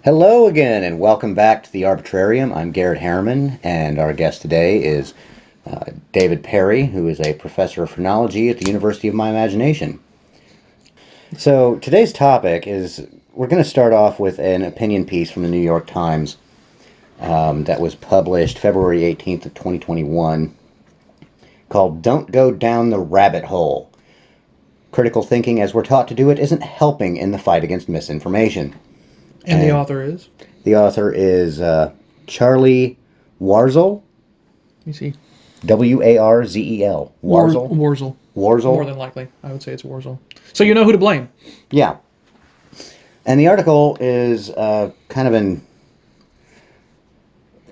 Hello again, and welcome back to the Arbitrarium. I'm Garrett Harriman, and our guest today is David Perry, who is a professor of phrenology at the University of My Imagination. So today's topic is, we're going to start off with an opinion piece from the New York Times that was published February 18th of 2021, called "Don't Go Down the Rabbit Hole. Critical thinking as we're taught to do it isn't helping in the fight against misinformation." And the author is? The author is Charlie Warzel. Let me see. Warzel. Warzel. Warzel. Warzel. More than likely. I would say it's Warzel. So you know who to blame. Yeah. And the article is kind of an,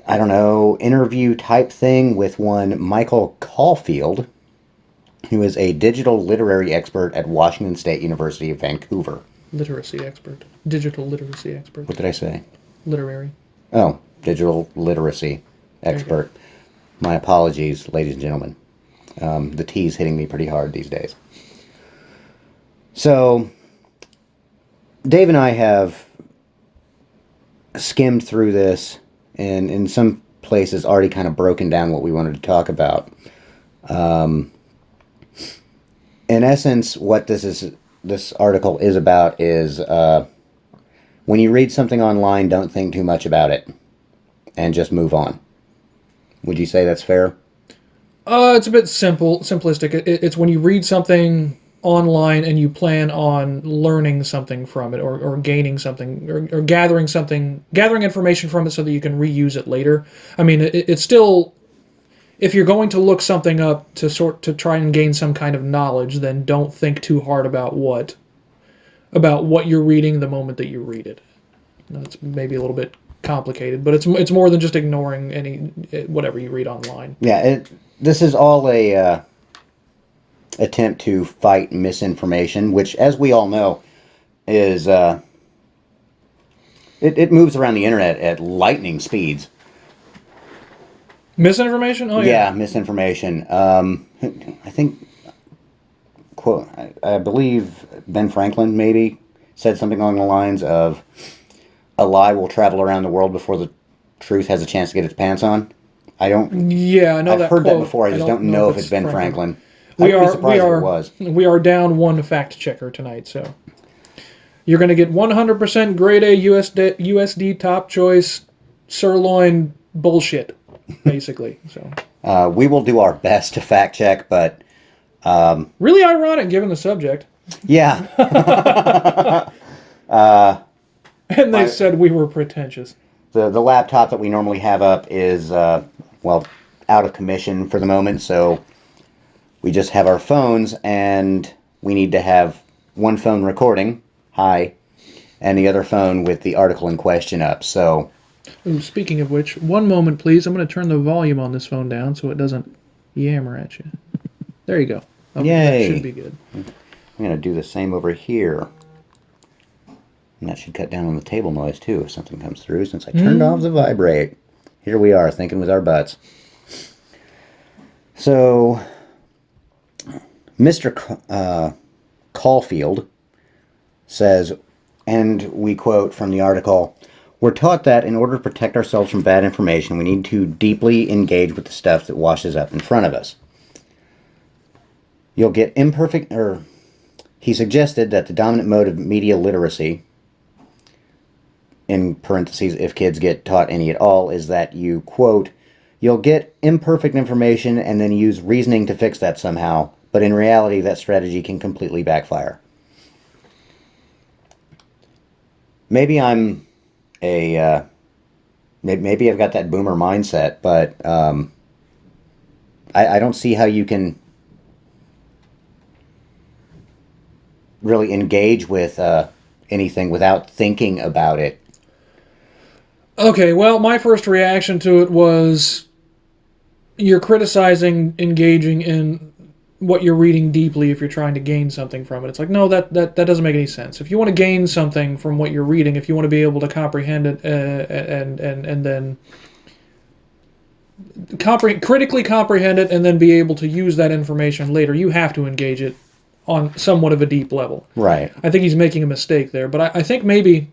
interview type thing with one Michael Caulfield, who is a digital literary expert at Washington State University of Vancouver. Literacy expert. Digital literacy expert. What did I say? Literary. Oh, digital literacy expert. My apologies, ladies and gentlemen. The T's hitting me pretty hard these days. So, Dave and I have skimmed through this and in some places already kind of broken down what we wanted to talk about. In essence, what this article is about is when you read something online, don't think too much about it and just move on. Would you say that's fair? It's a bit simplistic. It's when you read something online and you plan on learning something from it or gaining something or gathering information from it so that you can reuse it later. I mean, it's still, if you're going to look something up to try and gain some kind of knowledge, then don't think too hard about what you're reading the moment that you read it. It's maybe a little bit complicated, but it's more than just ignoring whatever you read online. Yeah, this is all a attempt to fight misinformation, which, as we all know, is it moves around the internet at lightning speeds. Misinformation? Oh, yeah. Yeah, misinformation. I think, quote, I believe Ben Franklin maybe said something along the lines of, a lie will travel around the world before the truth has a chance to get its pants on. Yeah, I know I've that heard quote. that before. I just don't know if it's Ben Franklin. We I'd be surprised if it was. We are down one fact checker tonight, so you're going to get 100% grade A USD top choice sirloin bullshit, basically. So we will do our best to fact check, but really ironic given the subject. Yeah. And they said we were pretentious. The laptop that we normally have up is out of commission for the moment, so we just have our phones, and we need to have one phone recording, hi, and the other phone with the article in question up. So, ooh, speaking of which, one moment please. I'm going to turn the volume on this phone down so it doesn't yammer at you. There you go. Okay, yay! That should be good. I'm going to do the same over here. And that should cut down on the table noise too if something comes through, since I turned off the vibrate. Here we are, thinking with our butts. So, Mr. Caulfield says, and we quote from the article, "We're taught that in order to protect ourselves from bad information, we need to deeply engage with the stuff that washes up in front of us. You'll get imperfect," or he suggested that the dominant mode of media literacy, in parentheses, if kids get taught any at all, is that you, quote, "You'll get imperfect information and then use reasoning to fix that somehow, but in reality that strategy can completely backfire." Maybe I'm maybe I've got that boomer mindset, but I don't see how you can really engage with anything without thinking about it. Okay, well, my first reaction to it was, you're criticizing engaging in what you're reading deeply if you're trying to gain something from it. It's like, no, that doesn't make any sense. If you want to gain something from what you're reading, if you want to be able to comprehend it and then critically comprehend it and then be able to use that information later, you have to engage it on somewhat of a deep level. Right. I think he's making a mistake there, but I think maybe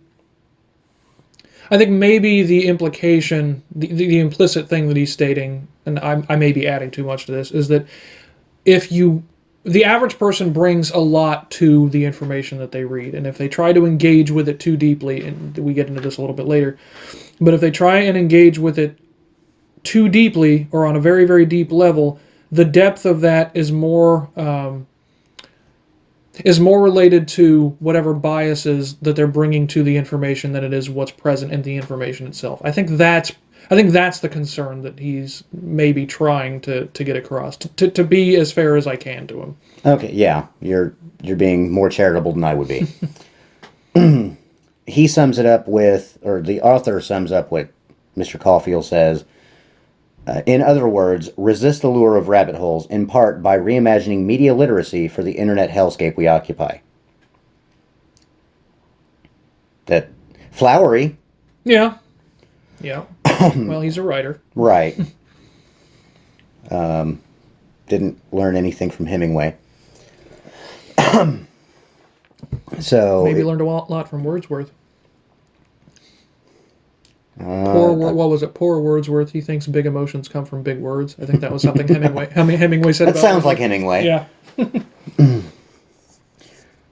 I think maybe the implication, the implicit thing that he's stating, and I may be adding too much to this, is that if you, the average person brings a lot to the information that they read, and if they try to engage with it too deeply, and we get into this a little bit later, but if they try and engage with it too deeply or on a very, very deep level, the depth of that is more related to whatever biases that they're bringing to the information than it is what's present in the information itself. I think that's the concern that he's maybe trying to get across, to be as fair as I can to him. Okay, yeah, you're being more charitable than I would be. He sums it up with, or the author sums up what Mr. Caulfield says. In other words, resist the lure of rabbit holes, in part by reimagining media literacy for the internet hellscape we occupy. That flowery. Yeah. Yeah. Well, he's a writer. Right. Didn't learn anything from Hemingway. So maybe learned a lot from Wordsworth. What was it? Poor Wordsworth. He thinks big emotions come from big words. I think that was something Hemingway said. That sounds like Hemingway. Yeah.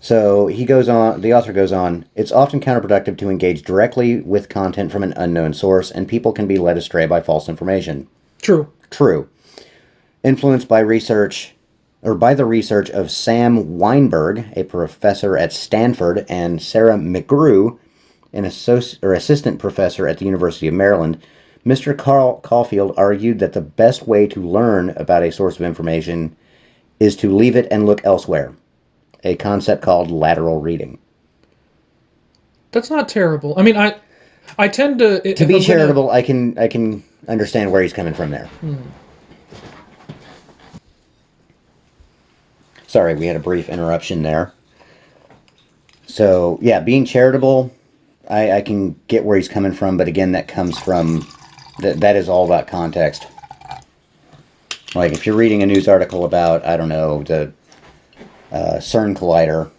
So he goes on. The author goes on. It's often counterproductive to engage directly with content from an unknown source, and people can be led astray by false information. True. Influenced by research, or by the research of Sam Weinberg, a professor at Stanford, and Sarah McGrew, an assistant professor at the University of Maryland, Mr. Caulfield argued that the best way to learn about a source of information is to leave it and look elsewhere, a concept called lateral reading. That's not terrible. I mean, I tend to... To be charitable, I can understand where he's coming from there. Sorry, we had a brief interruption there. So, yeah, being charitable... I can get where he's coming from, but again, that comes from, that is all about context. Like, if you're reading a news article about, I don't know, the CERN collider,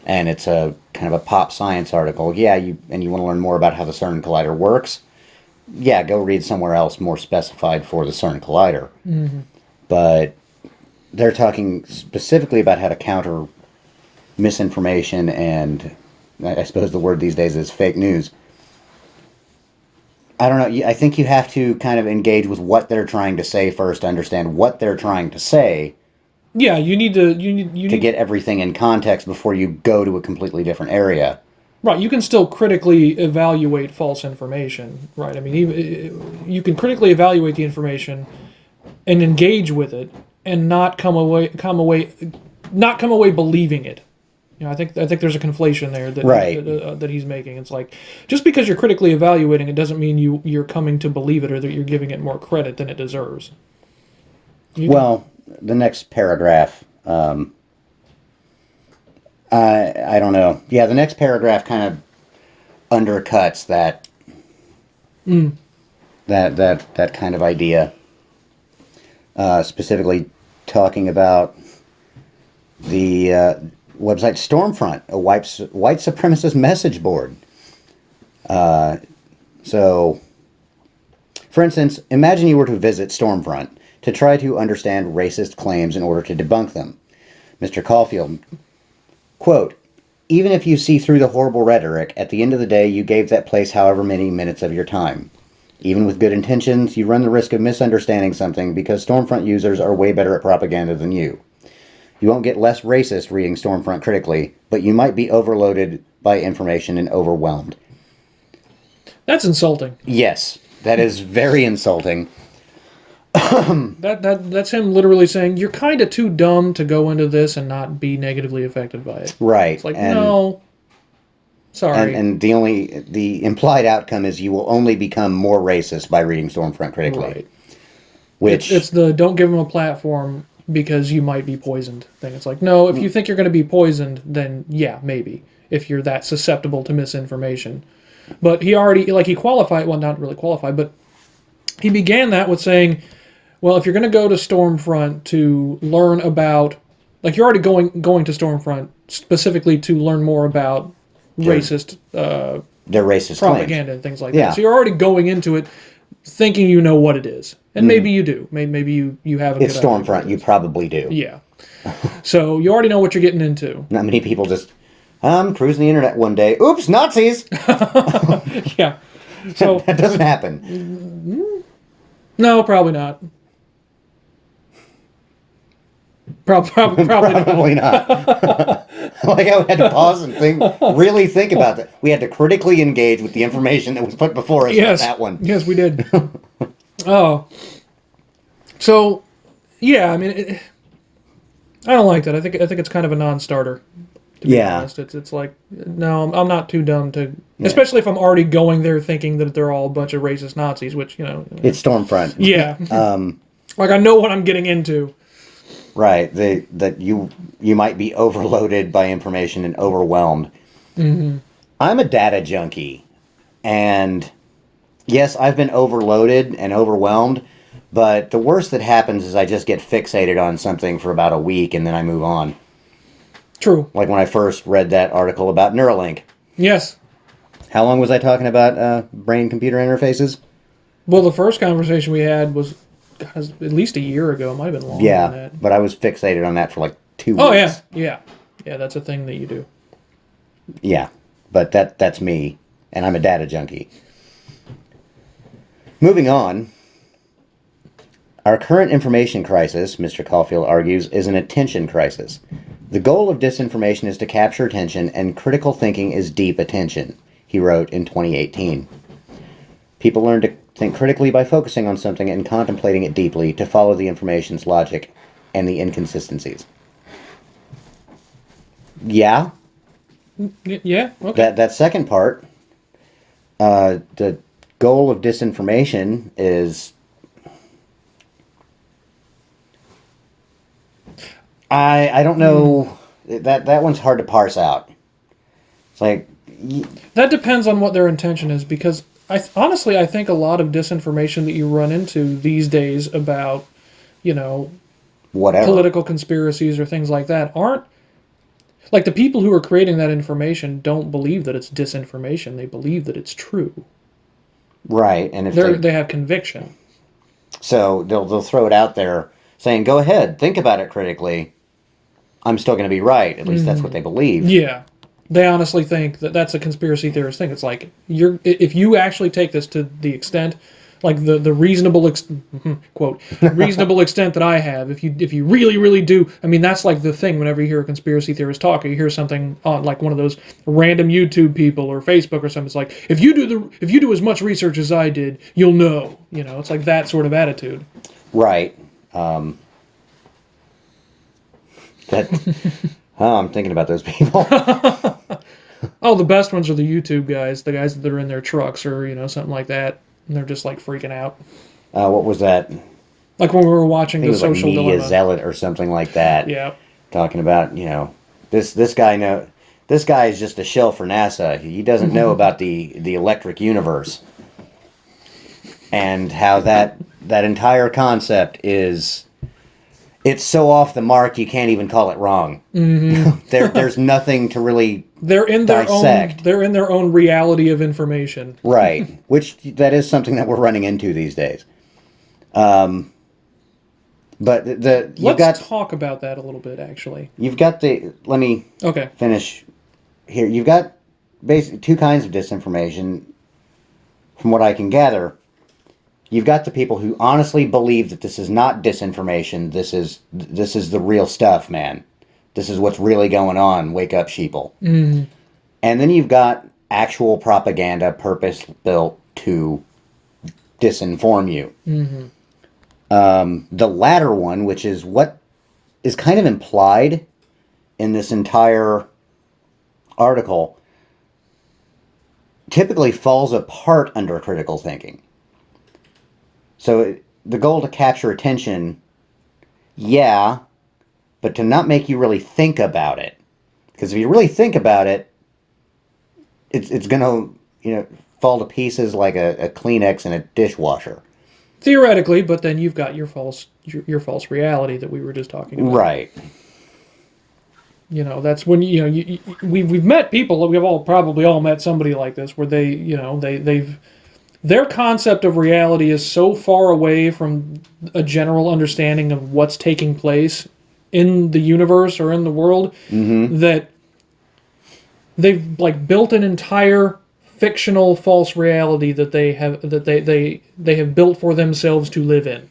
and it's a kind of a pop science article, yeah, and you want to learn more about how the CERN collider works, yeah, go read somewhere else more specified for the CERN collider. Mm-hmm. But they're talking specifically about how to counter misinformation and... I suppose the word these days is fake news. I don't know. I think you have to kind of engage with what they're trying to say first to understand what they're trying to say. Yeah, you need to get everything in context before you go to a completely different area. Right. You can still critically evaluate false information. Right. I mean, you can critically evaluate the information and engage with it, and not come away believing it. You know, I think there's a conflation there that he's making. It's like, just because you're critically evaluating it doesn't mean you're coming to believe it or that you're giving it more credit than it deserves. The next paragraph, I don't know. Yeah, the next paragraph kind of undercuts that that kind of idea. Specifically talking about the website Stormfront, a white supremacist message board. So, for instance, imagine you were to visit Stormfront to try to understand racist claims in order to debunk them. Mr. Caulfield, quote, even if you see through the horrible rhetoric, at the end of the day you gave that place however many minutes of your time. Even with good intentions, you run the risk of misunderstanding something because Stormfront users are way better at propaganda than you. You won't get less racist reading Stormfront critically, but you might be overloaded by information and overwhelmed. That's insulting. Yes, that is very insulting. That's him literally saying, you're kind of too dumb to go into this and not be negatively affected by it. Right. It's like, no. Sorry. And the implied outcome is you will only become more racist by reading Stormfront critically. Right. Which it's the don't give them a platform because you might be poisoned thing. It's like, no, if you think you're going to be poisoned, then yeah, maybe. If you're that susceptible to misinformation. But he already, he qualified, well, not really qualified, but he began that with saying, well, if you're going to go to Stormfront to learn about, you're already going to Stormfront specifically to learn more about racist their racist propaganda and things like Yeah. that. So you're already going into it thinking you know what it is, and maybe you do. Maybe you have a It's good idea what Stormfront. it You is. probably do. Yeah. So you already know what you're getting into. Not many people just, I'm cruising the internet one day. Oops, Nazis! Yeah. So That doesn't happen. no, probably not. Probably not. Probably not. Like I had to pause and really think about that. We had to critically engage with the information that was put before us. Yes. That one. Yes, we did. Oh. So, yeah, I mean, I don't like that. I think it's kind of a non-starter. To be honest, it's like, no, I'm not too dumb to, especially if I'm already going there thinking that they're all a bunch of racist Nazis, which It's Stormfront. Yeah. Like I know what I'm getting into. Right. That you might be overloaded by information and overwhelmed. Mm-hmm. I'm a data junkie, and yes, I've been overloaded and overwhelmed. But the worst that happens is I just get fixated on something for about a week and then I move on. True. Like when I first read that article about Neuralink. Yes. How long was I talking about brain-computer interfaces? Well, the first conversation we had was at least a year ago. It might have been longer than that. But I was fixated on that for like 2 weeks. Oh, yeah. Yeah. Yeah, that's a thing that you do. Yeah, but that's me, and I'm a data junkie. Moving on. Our current information crisis, Mr. Caulfield argues, is an attention crisis. The goal of disinformation is to capture attention, and critical thinking is deep attention, he wrote in 2018. People learn to think critically by focusing on something and contemplating it deeply to follow the information's logic and the inconsistencies. Yeah? Yeah, okay. That second part, the goal of disinformation is... I don't know. That one's hard to parse out. It's like... That depends on what their intention is, because honestly, I think a lot of disinformation that you run into these days about, whatever. Political conspiracies or things like that aren't... Like, the people who are creating that information don't believe that it's disinformation. They believe that it's true. Right, and if they have conviction. So they'll throw it out there saying, go ahead, think about it critically. I'm still going to be right. At least that's what they believe. Yeah. They honestly think that that's a conspiracy theorist thing. It's like, if you actually take this to the extent, like the reasonable, quote, reasonable extent that I have, if you really, really do, I mean, that's like the thing whenever you hear a conspiracy theorist talk, or you hear something on like one of those random YouTube people or Facebook or something, it's like, if you do as much research as I did, you'll know. It's like that sort of attitude. Right. I'm thinking about those people. Oh, the best ones are the YouTube guys, the guys that are in their trucks or, something like that. And they're just like freaking out. What was that? Like when we were watching The Social Media Dilemma. Zealot or something like that. Yeah. Talking about, this guy this guy is just a shell for NASA. He doesn't know about the electric universe. And how that entire concept is... It's so off the mark you can't even call it wrong. Mm-hmm. There's nothing to really dissect. They're in their own reality of information. Right. Which that is something that we're running into these days. But Let's talk about that a little bit, actually. You've got let me finish here. You've got basically two kinds of disinformation, from what I can gather. You've got the people who honestly believe that this is not disinformation. This is the real stuff, man. This is what's really going on. Wake up, sheeple. Mm. And then you've got actual propaganda purpose-built to disinform you. Mm-hmm. The latter one, which is what is kind of implied in this entire article, typically falls apart under critical thinking. So the goal to capture attention, yeah, but to not make you really think about it. Because if you really think about it, it's going to fall to pieces like a Kleenex in a dishwasher. Theoretically, but then you've got your false reality that we were just talking about. Right. That's when we've met people. We've all probably all met somebody like this, where they've their concept of reality is so far away from a general understanding of what's taking place in the universe or in the world that they've like built an entire fictional false reality that they have built for themselves to live in.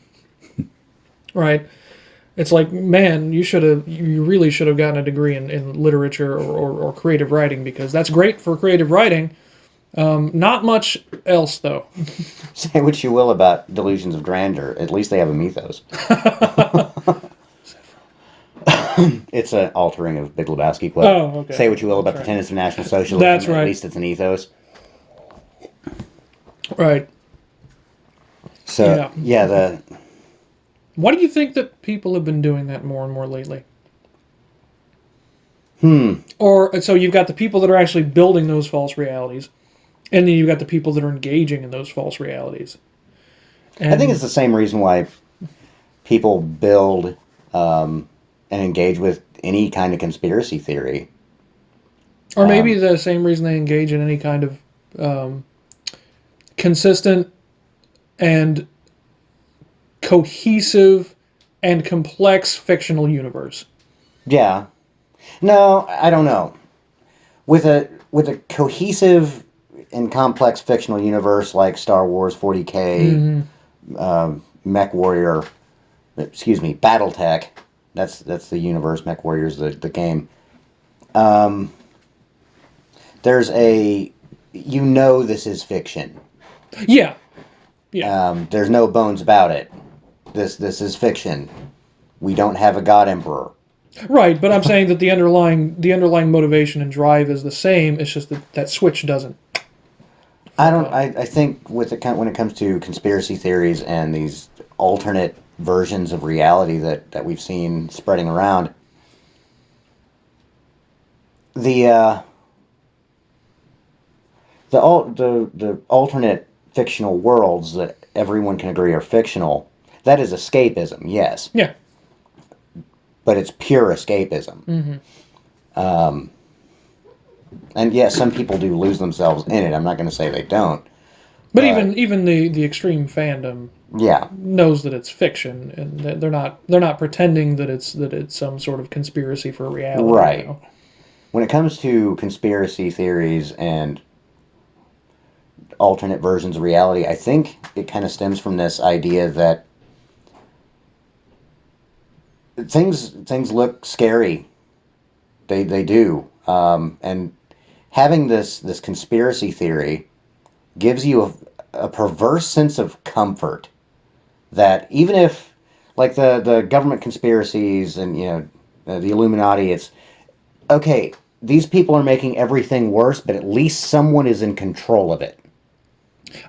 Right? It's like, man, you really should have gotten a degree in literature or creative writing, because that's great for creative writing. Not much else, though. Say what you will about delusions of grandeur. At least they have a mythos. It's an altering of Big Lebowski quote. Oh, okay. Say what you will about That's the right. tenets of National Socialism. That's right. At least it's an ethos. Right. So, yeah, Why do you think that people have been doing that more and more lately? Or, so you've got the people that are actually building those false realities, and then you've got the people that are engaging in those false realities. And I think it's the same reason why people build and engage with any kind of conspiracy theory. or maybe the same reason they engage in any kind of consistent and cohesive and complex fictional universe. Yeah. No, I don't know. With a cohesive and complex fictional universe like Star Wars 40K, Mech Warrior, excuse me, BattleTech. That's the universe. Mech Warrior's the game. There's this is fiction. Yeah. Yeah. There's no bones about it. This is fiction. We don't have a god emperor. Right, but I'm saying that the underlying motivation and drive is the same. It's just that switch doesn't. I think when it comes to conspiracy theories and these alternate versions of reality that we've seen spreading around, the alternate fictional worlds that everyone can agree are fictional, that is escapism, yes. Yeah. But it's pure escapism. And yes, some people do lose themselves in it. I'm not going to say they don't. But even the extreme fandom Yeah. knows that it's fiction, and that they're not pretending that it's some sort of conspiracy for reality. Right. When it comes to conspiracy theories and alternate versions of reality, I think it kind of stems from this idea that things look scary. They do. And having this conspiracy theory gives you a perverse sense of comfort that even if, like the government conspiracies and the Illuminati, it's okay. These people are making everything worse, but at least someone is in control of it.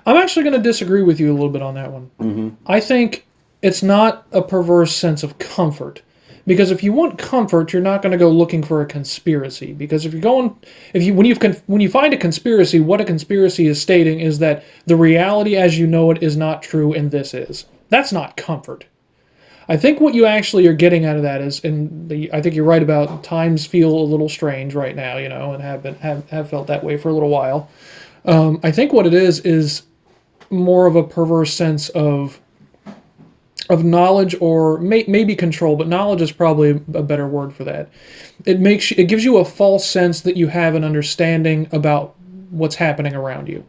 I'm actually going to disagree with you a little bit on that one. Mm-hmm. I think it's not a perverse sense of comfort. Because if you want comfort, you're not going to go looking for a conspiracy. Because when you find a conspiracy, what a conspiracy is stating is that the reality as you know it is not true, and this is. That's not comfort. I think what you actually are getting out of that is, I think you're right about times feel a little strange right now, and have felt that way for a little while. I think what it is more of a perverse sense of knowledge, or maybe control, but knowledge is probably a better word for that. It gives you a false sense that you have an understanding about what's happening around you.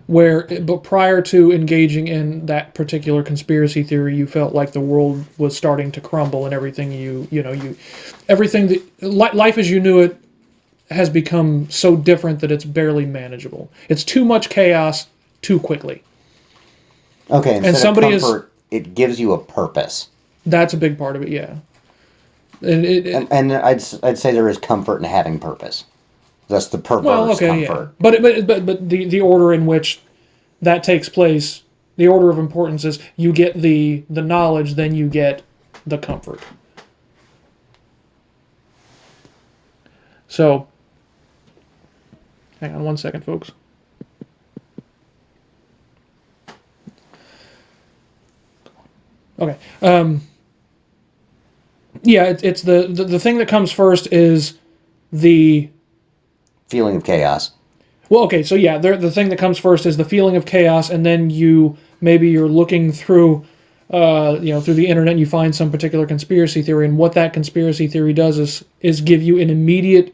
But prior to engaging in that particular conspiracy theory, you felt like the world was starting to crumble, and everything everything that life as you knew it has become so different that it's barely manageable. It's too much chaos too quickly. Okay, instead of comfort, it gives you a purpose. That's a big part of it, yeah. And I'd say there is comfort in having purpose. That's the perverse comfort. Yeah. But the order in which that takes place, the order of importance is you get the knowledge, then you get the comfort. So, hang on one second, folks. Okay. Yeah, it's the thing that comes first is the... Feeling of chaos. Well, okay, so yeah, the thing that comes first is the feeling of chaos, and then maybe you're looking through, through the internet, and you find some particular conspiracy theory, and what that conspiracy theory does is give you an immediate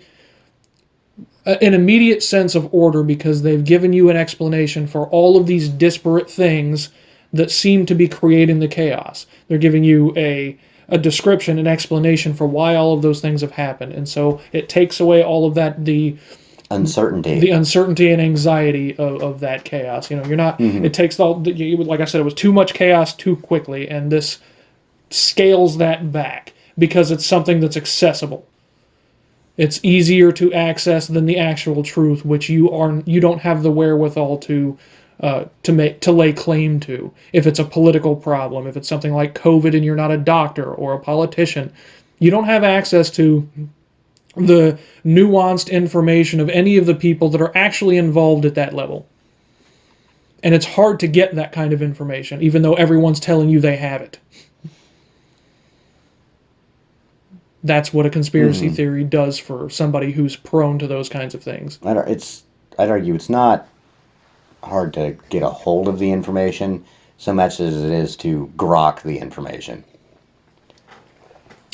sense of order, because they've given you an explanation for all of these disparate things that seem to be creating the chaos. They're giving you a description, an explanation for why all of those things have happened, and so it takes away all of that the uncertainty and anxiety of that chaos. You're not. It takes like I said, it was too much chaos too quickly, and this scales that back because it's something that's accessible. It's easier to access than the actual truth, which you don't have the wherewithal to lay claim to. If it's a political problem, if it's something like COVID and you're not a doctor or a politician, you don't have access to the nuanced information of any of the people that are actually involved at that level. And it's hard to get that kind of information, even though everyone's telling you they have it. That's what a conspiracy theory does for somebody who's prone to those kinds of things. I'd argue it's not hard to get a hold of the information so much as it is to grok the information.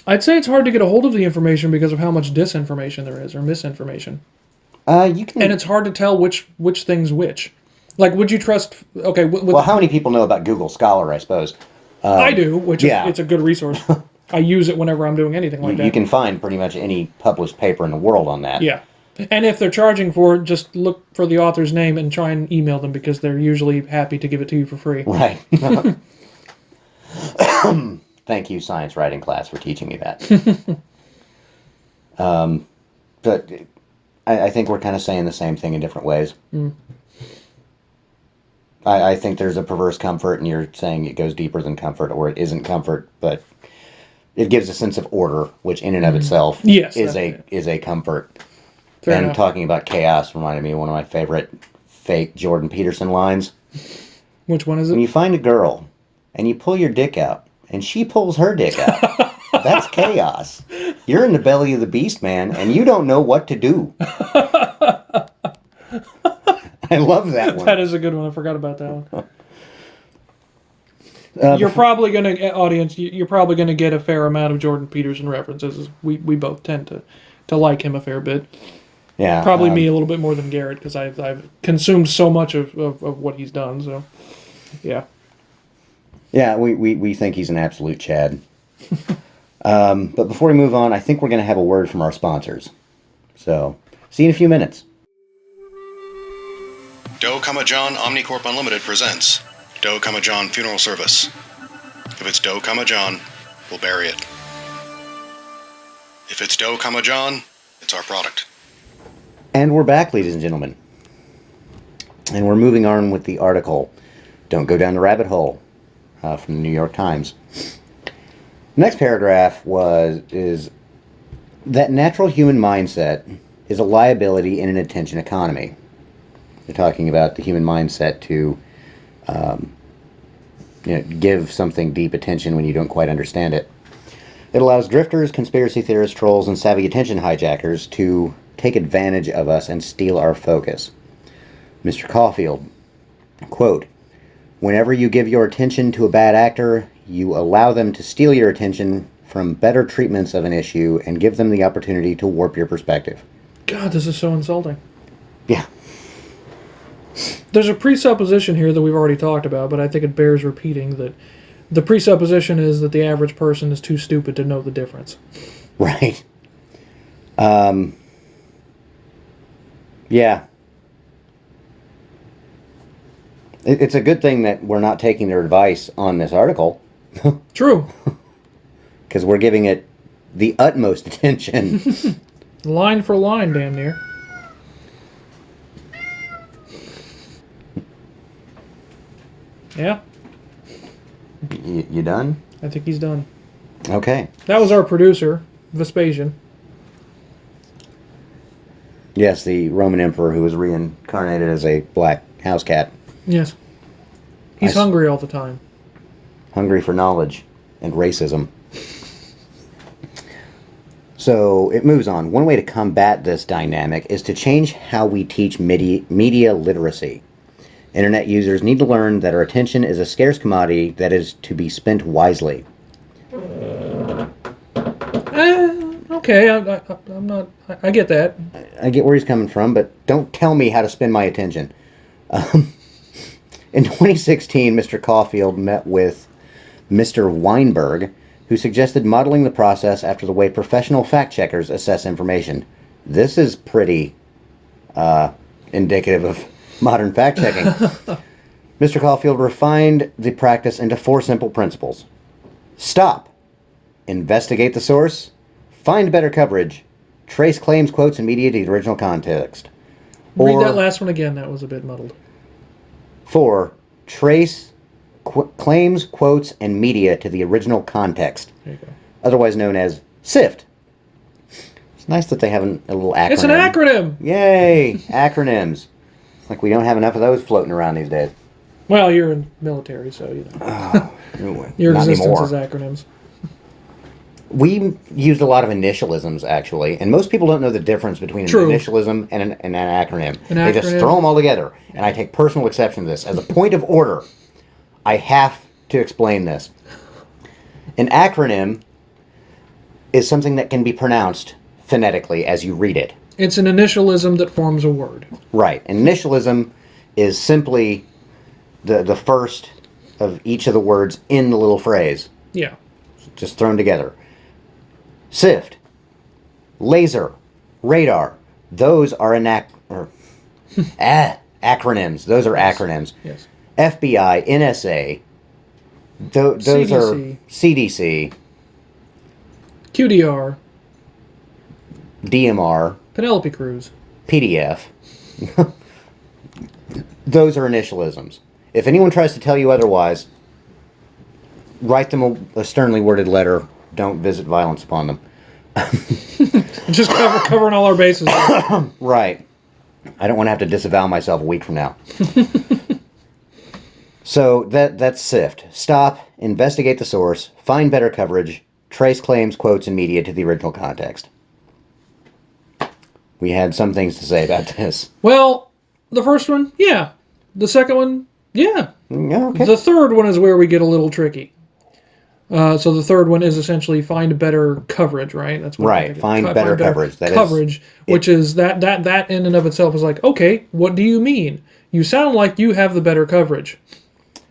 I'd say it's hard to get a hold of the information because of how much disinformation there is, or misinformation. And it's hard to tell which thing's which. Like, would you trust... Okay, well, how many people know about Google Scholar, I suppose? I do, it's a good resource. I use it whenever I'm doing anything like that. You can find pretty much any published paper in the world on that. Yeah. And if they're charging for it, just look for the author's name and try and email them, because they're usually happy to give it to you for free. Right. Thank you, science writing class, for teaching me that. But I think we're kind of saying the same thing in different ways. I think there's a perverse comfort, and you're saying it goes deeper than comfort, or it isn't comfort, but it gives a sense of order, which in and of itself is a comfort. Fair and enough. Talking about chaos reminded me of one of my favorite fake Jordan Peterson lines. Which one is it? When you find a girl and you pull your dick out and she pulls her dick out, that's chaos. You're in the belly of the beast, man, and you don't know what to do. I love that one. That is a good one. I forgot about that one. You're probably going to, audience, you're probably going to get a fair amount of Jordan Peterson references. We both tend to like him a fair bit. Yeah. Probably me a little bit more than Garrett, because I've consumed so much of what he's done. So, yeah. Yeah, we think he's an absolute Chad. But before we move on, I think we're going to have a word from our sponsors. So, see you in a few minutes. Doe, John Omnicorp Unlimited presents Doe, John Funeral Service. If it's Doe, John, we'll bury it. If it's Doe, John, it's our product. And we're back, ladies and gentlemen. And we're moving on with the article, Don't Go Down the Rabbit Hole, from the New York Times. The next paragraph is that natural human mindset is a liability in an attention economy. They're talking about the human mindset to give something deep attention when you don't quite understand it. It allows drifters, conspiracy theorists, trolls, and savvy attention hijackers to take advantage of us and steal our focus. Mr. Caulfield, quote, "Whenever you give your attention to a bad actor, you allow them to steal your attention from better treatments of an issue and give them the opportunity to warp your perspective." God, this is so insulting. Yeah. There's a presupposition here that we've already talked about, but I think it bears repeating, that the presupposition is that the average person is too stupid to know the difference. Right. Yeah. It's a good thing that we're not taking their advice on this article. True. Because we're giving it the utmost attention. Line for line, damn near. Yeah. You done? I think he's done. Okay. That was our producer, Vespasian. Yes, the Roman emperor who was reincarnated as a black house cat. Yes. He's hungry all the time. Hungry for knowledge and racism. So it moves on. One way to combat this dynamic is to change how we teach media literacy. Internet users need to learn that our attention is a scarce commodity that is to be spent wisely. Okay, I'm not. I get that. I get where he's coming from, but don't tell me how to spend my attention. In 2016, Mr. Caulfield met with Mr. Weinberg, who suggested modeling the process after the way professional fact-checkers assess information. This is pretty indicative of modern fact-checking. Mr. Caulfield refined the practice into 4 simple principles. Stop. Investigate the source. Find better coverage. Trace claims, quotes, and media to the original context. Read that last one again. That was a bit muddled. 4. Trace claims, quotes, and media to the original context. There you go. Otherwise known as SIFT. It's nice that they have a little acronym. It's an acronym! Yay! Acronyms. It's like we don't have enough of those floating around these days. Well, you're in military, so you know. Your Not existence anymore. is acronyms. We used a lot of initialisms, actually, and most people don't know the difference between an initialism and an acronym. They just throw them all together, and I take personal exception to this. As a point of order, I have to explain this. An acronym is something that can be pronounced phonetically as you read it. It's an initialism that forms a word. Right. An initialism is simply the first of each of the words in the little phrase. Yeah. Just thrown together. SIFT, laser, radar, those are acronyms. Those are acronyms. Yes. FBI, NSA, those CDC. are CDC, QDR, DMR, Penelope Cruz. PDF. Those are initialisms. If anyone tries to tell you otherwise, write them a sternly worded letter. Don't visit violence upon them. Just covering all our bases. Right. I don't want to have to disavow myself a week from now. So that's SIFT. Stop, investigate the source, find better coverage, trace claims, quotes, and media to the original context. We had some things to say about this. Well, the first one, yeah. The second one, yeah. Yeah, okay. The third one is where we get a little tricky. So the third one is essentially find better coverage, right? That's what right. Find better coverage. That coverage, which is that in and of itself is like, okay, what do you mean? You sound like you have the better coverage.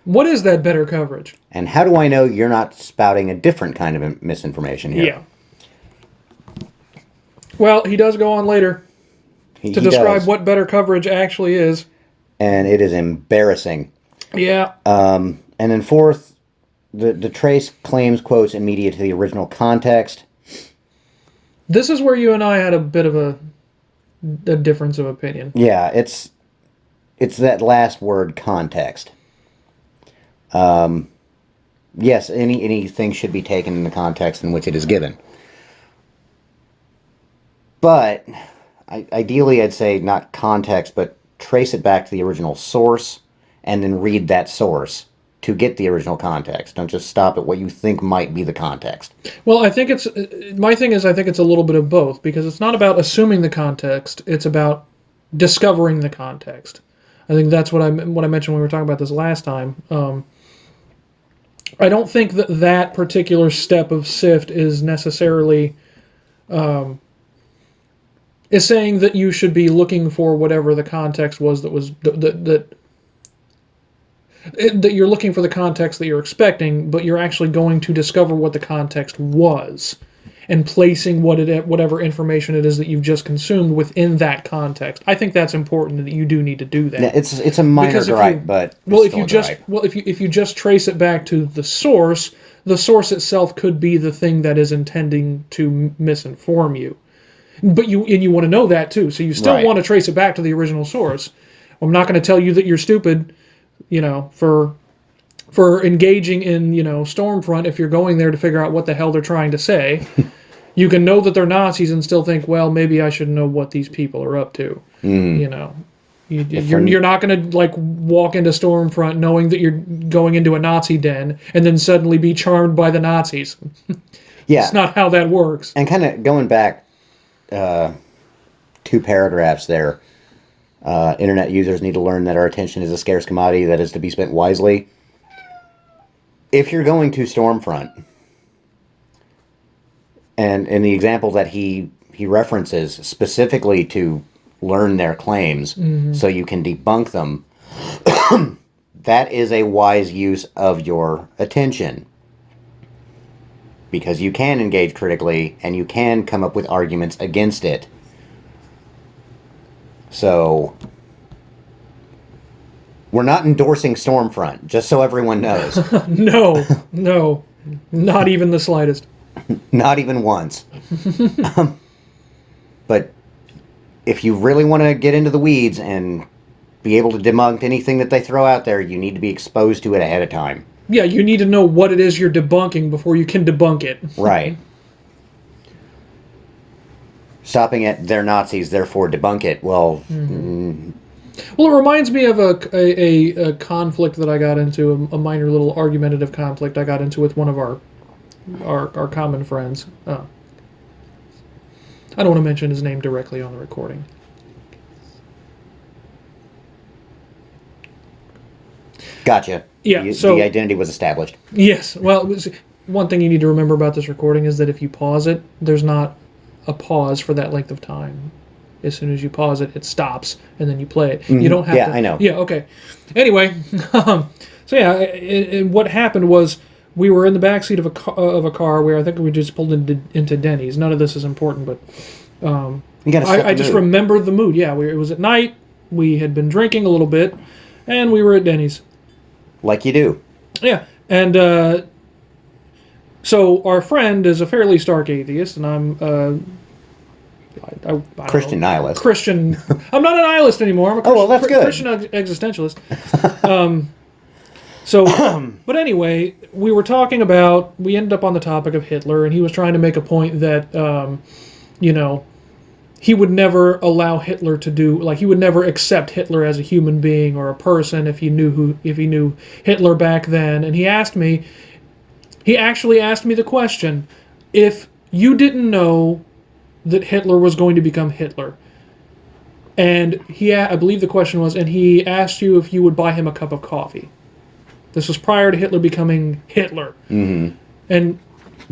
What is that better coverage? And how do I know you're not spouting a different kind of misinformation here? Yeah. Well, he does go on later to describe what better coverage actually is. And it is embarrassing. Yeah. And then fourth, the trace claims, quotes, and media to the original context. This is where you and I had a bit of a difference of opinion. Yeah, it's that last word, context. Yes, anything should be taken in the context in which it is given. But ideally, I'd say not context, but trace it back to the original source and then read that source to get the original context. Don't just stop at what you think might be the context. Well, I think my thing is I think it's a little bit of both, because it's not about assuming the context, it's about discovering the context. I think that's what I mentioned when we were talking about this last time. I don't think that particular step of SIFT is necessarily is saying that you should be looking for whatever the context was that you're looking for the context that you're expecting, but you're actually going to discover what the context was and placing whatever information it is that you've just consumed within that context. I think that's important, that you do need to do that. Yeah, it's a minor gripe, but if you just trace it back to the source itself could be the thing that is intending to misinform you. But you want to know that too, so you still want to trace it back to the original source. I'm not going to tell you that you're stupid, for engaging in, Stormfront if you're going there to figure out what the hell they're trying to say. You can know that they're Nazis and still think, well, maybe I should know what these people are up to. You're not going to walk into Stormfront knowing that you're going into a Nazi den and then suddenly be charmed by the Nazis. Yeah. It's not how that works. And kind of going back 2 paragraphs there, internet users need to learn that our attention is a scarce commodity that is to be spent wisely. If you're going to Stormfront, and in the example that he references specifically to learn their claims so you can debunk them, that is a wise use of your attention. Because you can engage critically and you can come up with arguments against it. So, we're not endorsing Stormfront, just so everyone knows. No, not even the slightest. Not even once. But if you really want to get into the weeds and be able to debunk anything that they throw out there, you need to be exposed to it ahead of time. Yeah, you need to know what it is you're debunking before you can debunk it. Right. Stopping at "they're Nazis, therefore debunk it." Well, Well, it reminds me of a conflict that I got into, a minor little argumentative conflict I got into with one of our common friends. I don't want to mention his name directly on the recording. gotcha. Yeah, the identity was established. Yes. Well, one thing you need to remember about this recording is that if you pause it, there's not a pause for that length of time. As soon as you pause it, it stops, and then you play it. You don't have to... Yeah, I know. Yeah, okay. Anyway, so yeah, what happened was we were in the backseat of a car where I think we just pulled into Denny's. None of this is important, but You gotta set the I just mood. remember the mood. Yeah, it was at night. We had been drinking a little bit, and we were at Denny's. Like you do. Yeah, and so our friend is a fairly stark atheist, and I'm I don't Christian know, nihilist. Christian. I'm not a nihilist anymore. I'm a Oh, well, that's good. Christian existentialist. But anyway, we ended up on the topic of Hitler, and he was trying to make a point that, he would never allow Hitler to he would never accept Hitler as a human being or a person if he knew Hitler back then. And he actually asked me the question, if you didn't know that Hitler was going to become Hitler, and I believe the question was, and he asked you if you would buy him a cup of coffee. This was prior to Hitler becoming Hitler. Mm-hmm. And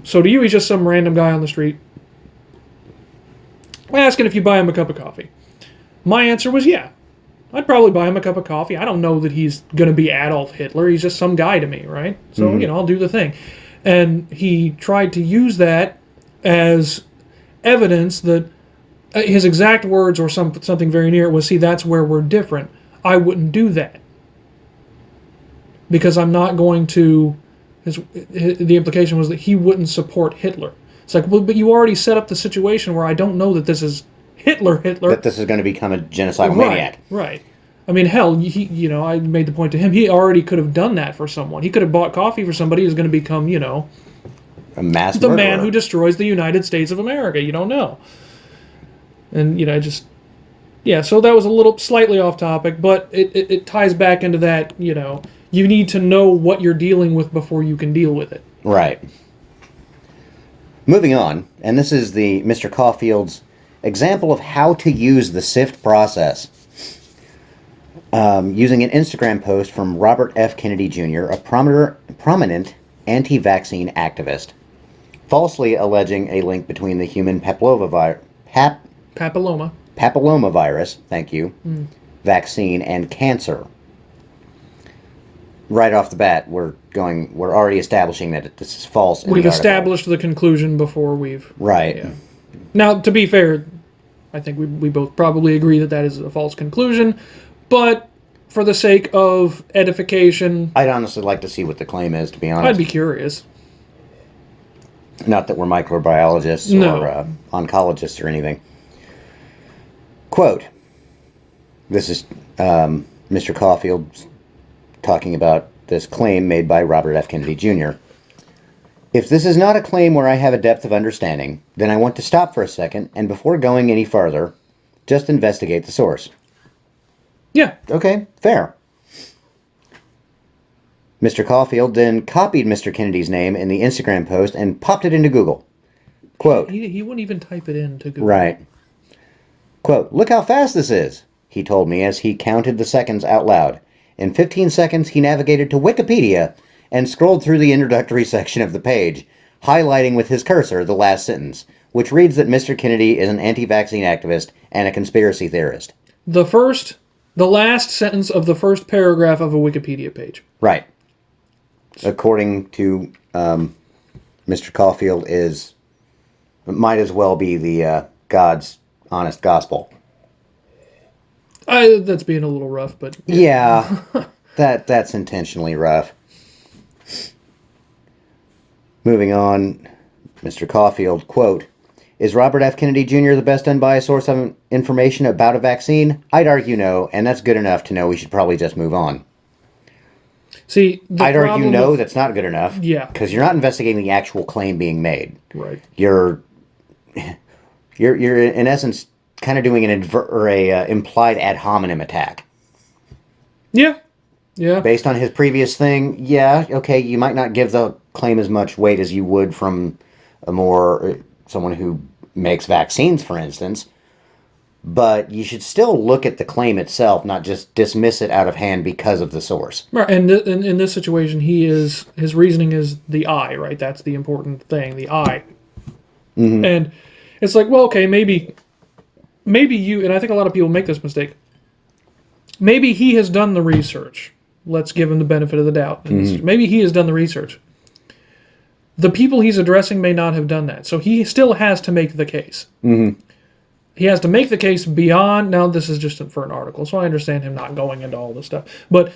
so to you, he's just some random guy on the street asking if you buy him a cup of coffee. My answer was yeah. I'd probably buy him a cup of coffee. I don't know that he's going to be Adolf Hitler. He's just some guy to me, right? So, I'll do the thing. And he tried to use that as evidence that his exact words or something very near it was, see, that's where we're different. I wouldn't do that. Because I'm not going to... the implication was that he wouldn't support Hitler. It's like, well, but you already set up the situation where I don't know that this is Hitler. That this is going to become a genocidal maniac. Right. I mean, hell, I made the point to him, he already could have done that for someone. He could have bought coffee for somebody who's going to become, a mass the murderer. man who destroys the United States of America. You don't know. And, so that was a little slightly off topic, but it ties back into that, you need to know what you're dealing with before you can deal with it. Right. Moving on, and this is the Mr. Caulfield's example of how to use the SIFT process. Using an Instagram post from Robert F. Kennedy Jr., a prominent anti-vaccine activist, falsely alleging a link between the human papillomavirus, thank you, vaccine and cancer. Right off the bat, we're already establishing that this is false. We've established the conclusion before we've... Right. Yeah. Now, to be fair, I think we both probably agree that is a false conclusion, but for the sake of edification... I'd honestly like to see what the claim is, to be honest. I'd be curious. Not that we're microbiologists or oncologists or anything. Quote, this is Mr. Caulfield talking about this claim made by Robert F. Kennedy Jr. If this is not a claim where I have a depth of understanding, then I want to stop for a second, and before going any further, just investigate the source. Yeah. Okay, fair. Mr. Caulfield then copied Mr. Kennedy's name in the Instagram post and popped it into Google. Quote, He wouldn't even type it into Google. Right. Quote, "Look how fast this is," he told me as he counted the seconds out loud. In 15 seconds, he navigated to Wikipedia and scrolled through the introductory section of the page, highlighting with his cursor the last sentence, which reads that Mr. Kennedy is an anti-vaccine activist and a conspiracy theorist. The last sentence of the first paragraph of a Wikipedia page. Right. According to Mr. Caulfield, might as well be the God's honest gospel. That's being a little rough, but... Yeah, that's intentionally rough. Moving on, Mr. Caulfield, quote, "Is Robert F. Kennedy Jr. the best unbiased source of information about a vaccine? I'd argue no, and that's good enough to know we should probably just move on." See, I'd argue no, that's not good enough. Yeah. Because you're not investigating the actual claim being made. Right. You're in essence kind of doing an implied ad hominem attack. Yeah. Yeah. Based on his previous thing, yeah, okay, you might not give the claim as much weight as you would from someone who makes vaccines, for instance. But you should still look at the claim itself, not just dismiss it out of hand because of the source. Right, and in this situation, his reasoning is the I, right? That's the important thing, the I. Mm-hmm. And it's like, well, okay, maybe you, and I think a lot of people make this mistake. Maybe he has done the research. Let's give him the benefit of the doubt. Mm-hmm. Maybe he has done the research. The people he's addressing may not have done that, so he still has to make the case. Mm-hmm. He has to make the case beyond... Now, this is just for an article, so I understand him not going into all this stuff. But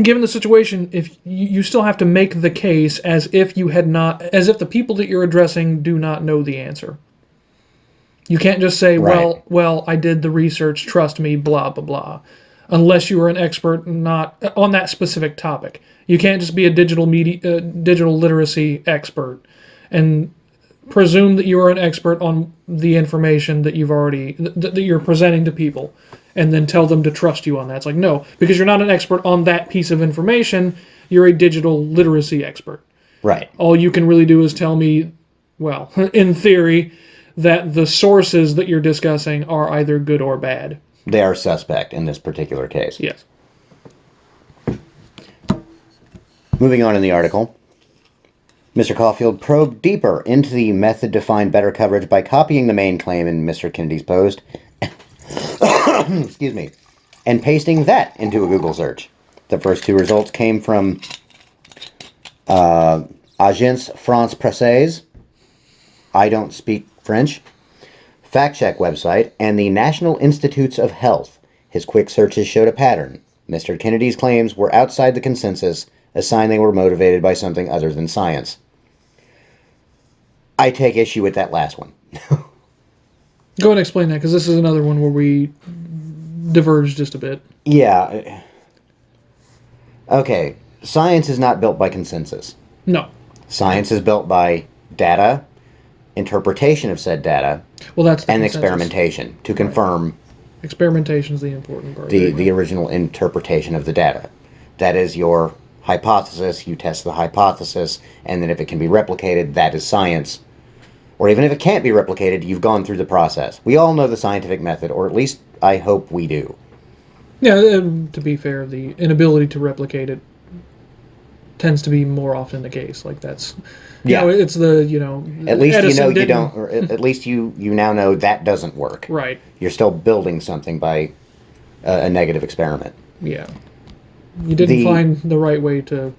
given the situation, if you still have to make the case as if the people that you're addressing do not know the answer. You can't just say, right. well, I did the research, trust me, blah, blah, blah. Unless you are an expert not on that specific topic. You can't just be a digital literacy expert and presume that you are an expert on the information that that you're presenting to people, and then tell them to trust you on that. It's like, no, because you're not an expert on that piece of information, you're a digital literacy expert. Right. All you can really do is tell me, well, in theory, that the sources that you're discussing are either good or bad. They are suspect in this particular case. Yes. Moving on in the article, Mr. Caulfield probed deeper into the method to find better coverage by copying the main claim in Mr. Kennedy's post, excuse me, and pasting that into a Google search. The first two results came from Agence France-Presse, I don't speak French, fact check website, and the National Institutes of Health. His quick searches showed a pattern. Mr. Kennedy's claims were outside the consensus, a sign they were motivated by something other than science. I take issue with that last one. Go ahead and explain that, because this is another one where we diverge just a bit. Yeah. Okay, science is not built by consensus. No. Science is built by data, interpretation of said data, and experimentation to confirm. Experimentation is the important part. The original interpretation of the data. That is your hypothesis. You test the hypothesis, and then if it can be replicated, that is science. Or even if it can't be replicated, you've gone through the process. We all know the scientific method, or at least I hope we do. Yeah, to be fair, the inability to replicate it tends to be more often the case. Like that's, it's the, At least Edison you don't, or at least you now know that doesn't work. Right. You're still building something by a negative experiment. Yeah. You didn't find the right way to,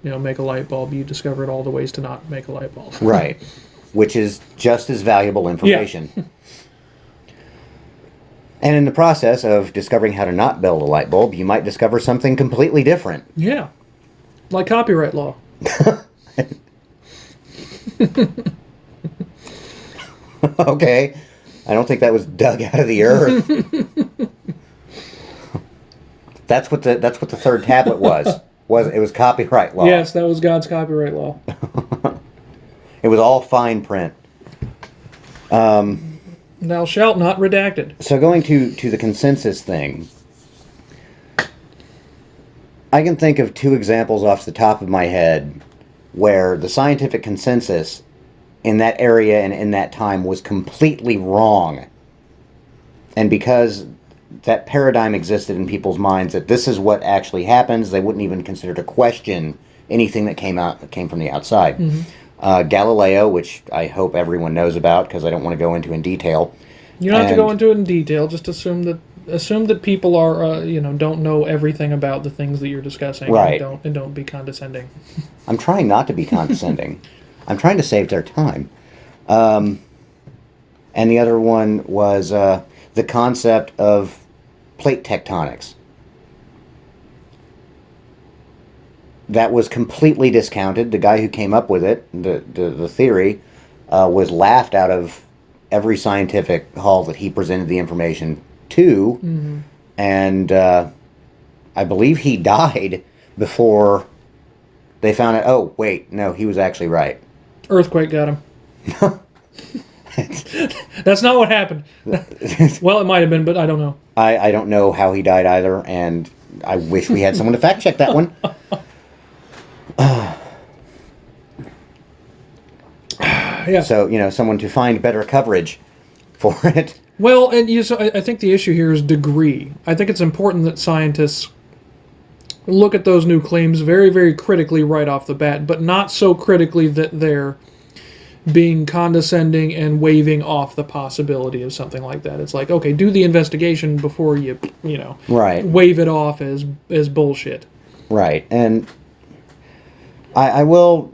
make a light bulb. You discovered all the ways to not make a light bulb. Right. Which is just as valuable information. Yeah. And in the process of discovering how to not build a light bulb, you might discover something completely different. Yeah. Like copyright law. Okay. I don't think that was dug out of the earth. That's what the third tablet was. It was copyright law. Yes, that was God's copyright law. It was all fine print. Thou shalt not redacted. So going to the consensus thing, I can think of two examples off the top of my head where the scientific consensus in that area and in that time was completely wrong. And because that paradigm existed in people's minds that this is what actually happens, they wouldn't even consider to question anything that came from the outside. Galileo, which I hope everyone knows about because I don't want to go into in detail. You don't have to go into it in detail. Just assume that people are don't know everything about the things that you're discussing. Right. And don't be condescending. I'm trying not to be condescending. I'm trying to save their time. And the other one was the concept of plate tectonics. That was completely discounted. The guy who came up with it, the theory, was laughed out of every scientific hall that he presented the information to. And I believe he died before they found out, oh, wait, no, he was actually right. Earthquake got him. That's not what happened. Well, it might have been, but I don't know. I don't know how he died either, and I wish we had someone to fact check that one. Yeah. So, someone to find better coverage for it. Well, and so I think the issue here is degree. I think it's important that scientists look at those new claims very, very critically right off the bat, but not so critically that they're being condescending and waving off the possibility of something like that. It's like, okay, do the investigation before you Right. wave it off as bullshit. Right. And I will...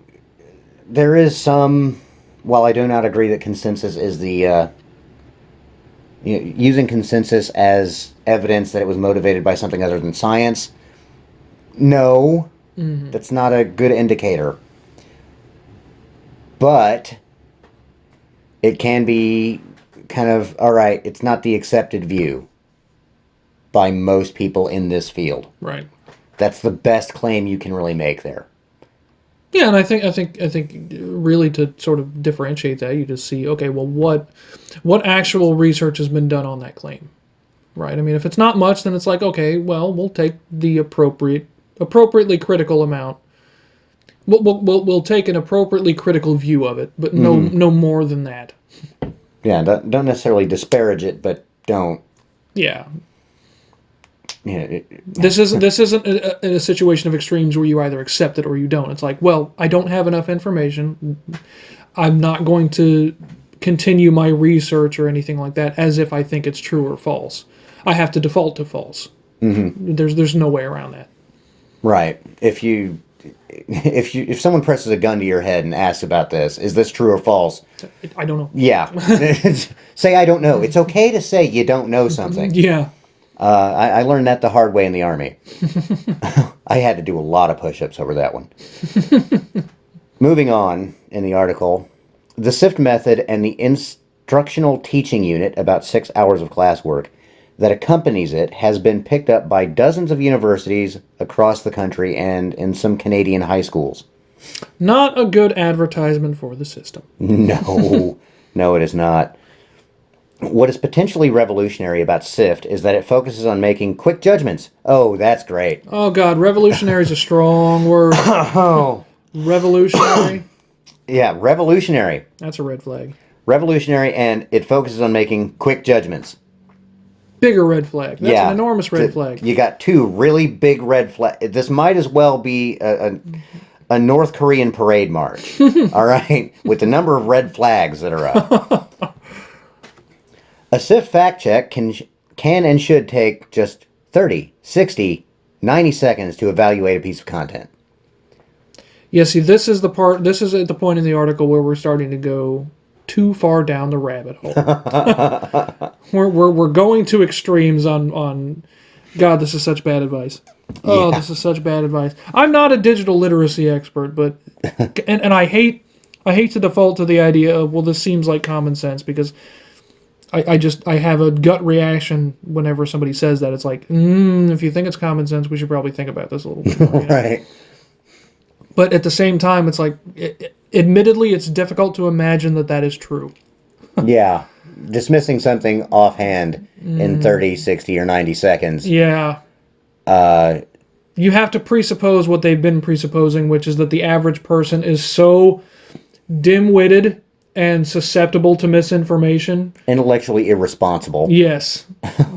There is some... While I do not agree that consensus is the... using consensus as evidence that it was motivated by something other than science, no, that's not a good indicator. But it can be kind of, all right, it's not the accepted view by most people in this field. Right. That's the best claim you can really make there. Yeah, and I think really to sort of differentiate that, you just see, okay, well, what actual research has been done on that claim, right? I mean, if it's not much, then it's like, okay, well, we'll take the appropriately critical amount. We'll take an appropriately critical view of it, but no more than that. Yeah, don't necessarily disparage it, but don't. Yeah. Yeah. This isn't a situation of extremes where you either accept it or you don't. It's like, well, I don't have enough information. I'm not going to continue my research or anything like that as if I think it's true or false. I have to default to false. There's no way around that. Right. If someone presses a gun to your head and asks about this, is this true or false? I don't know. Yeah. Say I don't know. It's okay to say you don't know something. Yeah. I learned that the hard way in the Army. I had to do a lot of push-ups over that one. Moving on in the article, the SIFT method and the instructional teaching unit, about 6 hours of classwork, that accompanies it has been picked up by dozens of universities across the country and in some Canadian high schools. Not a good advertisement for the system. No, it is not. What is potentially revolutionary about SIFT is that it focuses on making quick judgments. Oh, that's great. Oh, God, revolutionary is a strong word. Oh. Revolutionary? Yeah, revolutionary. That's a red flag. Revolutionary, and it focuses on making quick judgments. Bigger red flag. That's an enormous red flag. You got two really big red flags. This might as well be a North Korean parade march, all right, with the number of red flags that are up. A SIFT fact check can and should take just 30, 60, 90 seconds to evaluate a piece of content. Yeah, see, this is at the point in the article where we're starting to go too far down the rabbit hole. we're going to extremes on God, this is such bad advice. Oh, yeah. This is such bad advice. I'm not a digital literacy expert, but and I hate to default to the idea of, well, this seems like common sense, because I have a gut reaction whenever somebody says that. It's like, if you think it's common sense, we should probably think about this a little bit more. Right. But at the same time, it's like, admittedly, it's difficult to imagine that is true. Yeah. Dismissing something offhand in 30, 60, or 90 seconds. Yeah. you have to presuppose what they've been presupposing, which is that the average person is so dim-witted and susceptible to misinformation. Intellectually irresponsible. Yes.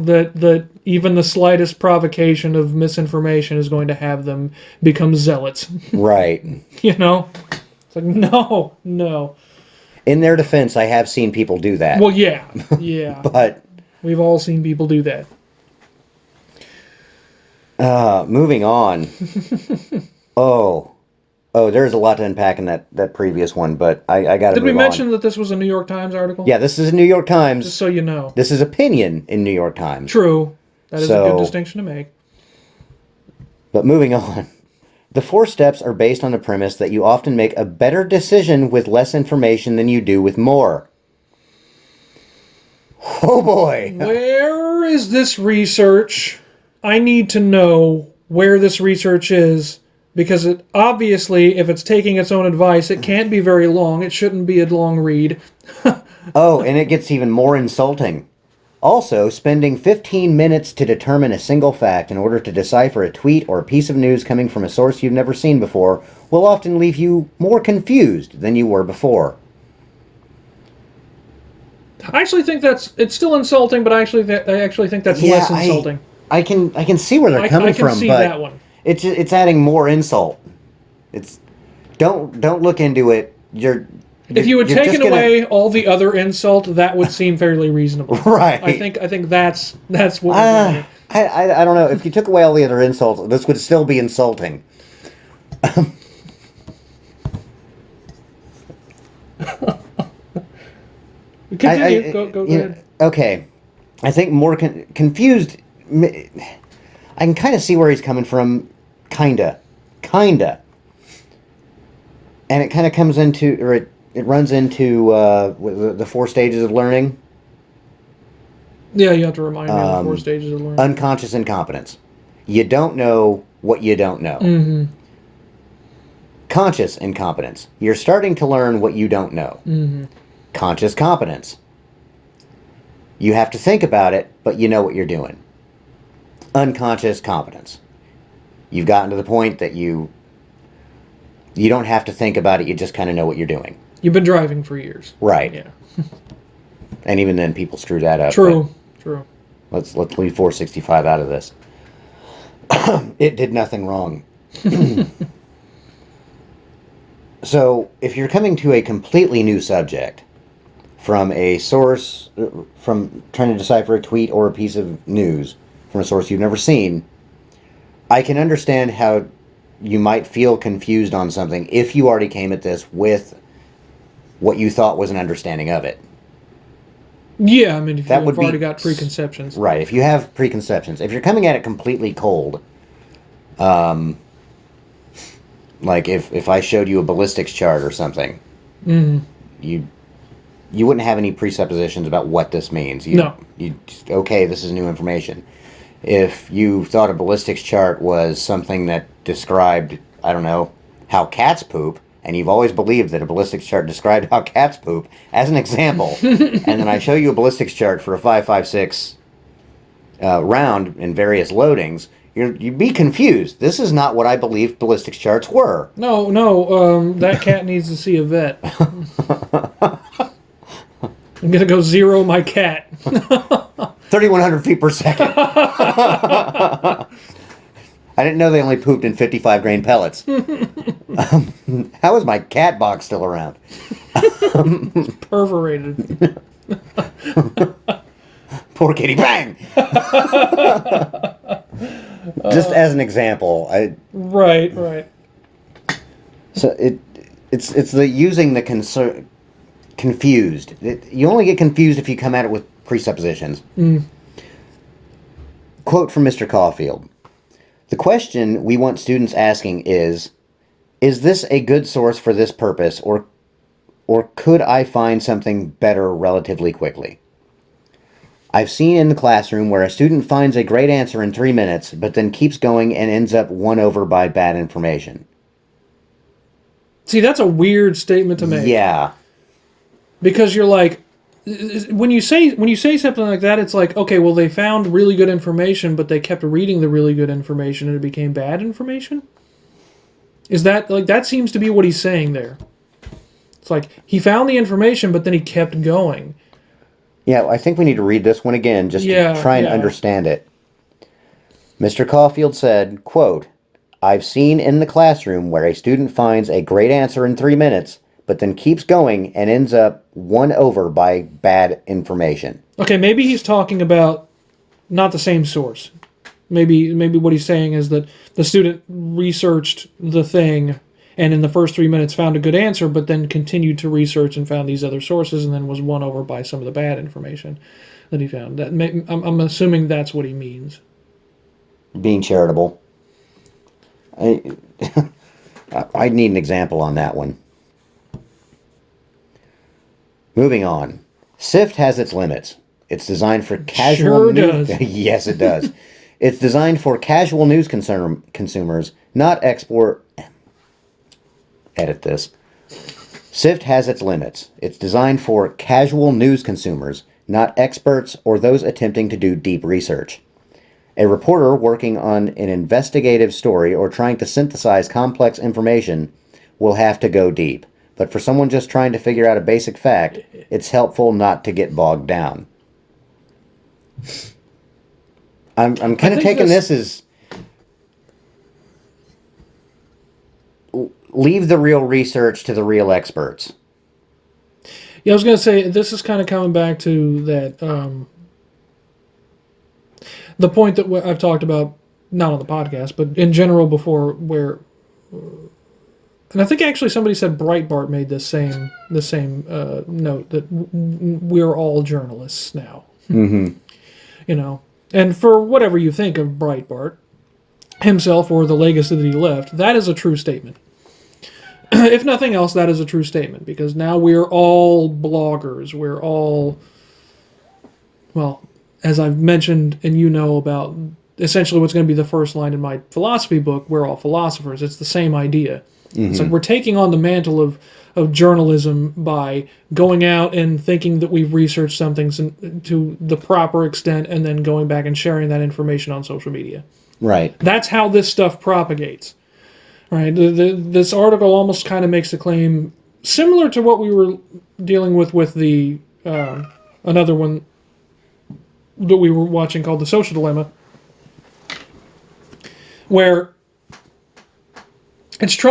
that even the slightest provocation of misinformation is going to have them become zealots. Right. You know? It's like, no. In their defense, I have seen people do that. Well, yeah. But we've all seen people do that. moving on. There's a lot to unpack in that previous one, but I got to. Did we mention that this was a New York Times article? Yeah, this is New York Times. Just so you know. This is opinion in New York Times. True. That is a good distinction to make. But moving on. The 4 steps are based on the premise that you often make a better decision with less information than you do with more. Oh boy. Where is this research? I need to know where this research is, because it obviously, if it's taking its own advice, it can't be very long. It shouldn't be a long read. Oh, and it gets even more insulting. Also, spending 15 minutes to determine a single fact in order to decipher a tweet or a piece of news coming from a source you've never seen before will often leave you more confused than you were before. I actually think it's still insulting, but I actually think that's less insulting. I can see where they're coming from, I can see but that one. It's adding more insult. It's don't look into it. If you had taken away all the other insult, that would seem fairly reasonable. Right. I think that's what we're doing. I don't know. If you took away all the other insults, this would still be insulting. Continue. Go ahead. Okay. I think more confused. I can kind of see where he's coming from. Kinda. And it kind of comes into, or it runs into the 4 stages of learning. Yeah, you have to remind me of the 4 stages of learning. Unconscious incompetence. You don't know what you don't know. Mm-hmm. Conscious incompetence. You're starting to learn what you don't know. Mm-hmm. Conscious competence. You have to think about it, but you know what you're doing. Unconscious competence. You've gotten to the point that you don't have to think about it, you just kind of know what you're doing. You've been driving for years. Right. Yeah. And even then people screw that up. True. Let's leave 465 out of this. It did nothing wrong. So, if you're coming to a completely new subject from a source, from trying to decipher a tweet or a piece of news from a source you've never seen, I can understand how you might feel confused on something if you already came at this with what you thought was an understanding of it. Yeah, I mean, if you've already got preconceptions. Right, if you have preconceptions. If you're coming at it completely cold, like if I showed you a ballistics chart or something, mm-hmm. you wouldn't have any presuppositions about what this means. No. Okay, this is new information. If you thought a ballistics chart was something that described, I don't know, how cats poop, and you've always believed that a ballistics chart described how cats poop, as an example, and then I show you a ballistics chart for a 5.56 round in various loadings, you'd be confused. This is not what I believed ballistics charts were. No, that cat needs to see a vet. I'm going to go zero my cat. 3,100 feet per second. I didn't know they only pooped in 55 grain pellets. How is my cat box still around? Perforated. Poor kitty, bang! Just as an example, Right. So it's the using the confused. You only get confused if you come at it with presuppositions. Quote from Mr. Caulfield. The question we want students asking is this a good source for this purpose, or could I find something better relatively quickly? I've seen in the classroom where a student finds a great answer in 3 minutes, but then keeps going and ends up won over by bad information. See, that's a weird statement to make. Yeah. Because you're like, when you say something like that, it's like, okay, well, they found really good information, but they kept reading the really good information, and it became bad information. Is that like that seems to be what he's saying there? It's like he found the information, but then he kept going. Yeah, I think we need to read this one again just to try and understand it. Mr. Caulfield said, quote, "I've seen in the classroom where a student finds a great answer in 3 minutes, but then keeps going and ends up won over by bad information." Okay, maybe he's talking about not the same source. Maybe what he's saying is that the student researched the thing and in the first 3 minutes found a good answer, but then continued to research and found these other sources and then was won over by some of the bad information that he found. I'm assuming that's what he means. Being charitable. I need an example on that one. Moving on. SIFT has its limits. It's designed for casual news. Does. Yes, it does. It's designed for casual news consumers, not export. Edit this. SIFT has its limits. It's designed for casual news consumers, not experts or those attempting to do deep research. A reporter working on an investigative story or trying to synthesize complex information will have to go deep. But for someone just trying to figure out a basic fact, it's helpful not to get bogged down. I'm kind of taking this as leave the real research to the real experts. Yeah, I was going to say, this is kind of coming back to that, the point that I've talked about, not on the podcast, but in general before, where... And I think actually somebody said Breitbart made the same note that we're all journalists now. Mm-hmm. You know, and for whatever you think of Breitbart himself or the legacy that he left, that is a true statement. If nothing else, that is a true statement, because now we're all bloggers. We're all, well, as I've mentioned, and you know about essentially what's going to be the first line in my philosophy book, we're all philosophers. It's the same idea. Mm-hmm. It's like we're taking on the mantle of journalism by going out and thinking that we've researched something to the proper extent and then going back and sharing that information on social media. Right. That's how this stuff propagates. Right. This article almost kind of makes a claim similar to what we were dealing with the another one that we were watching called The Social Dilemma, where it's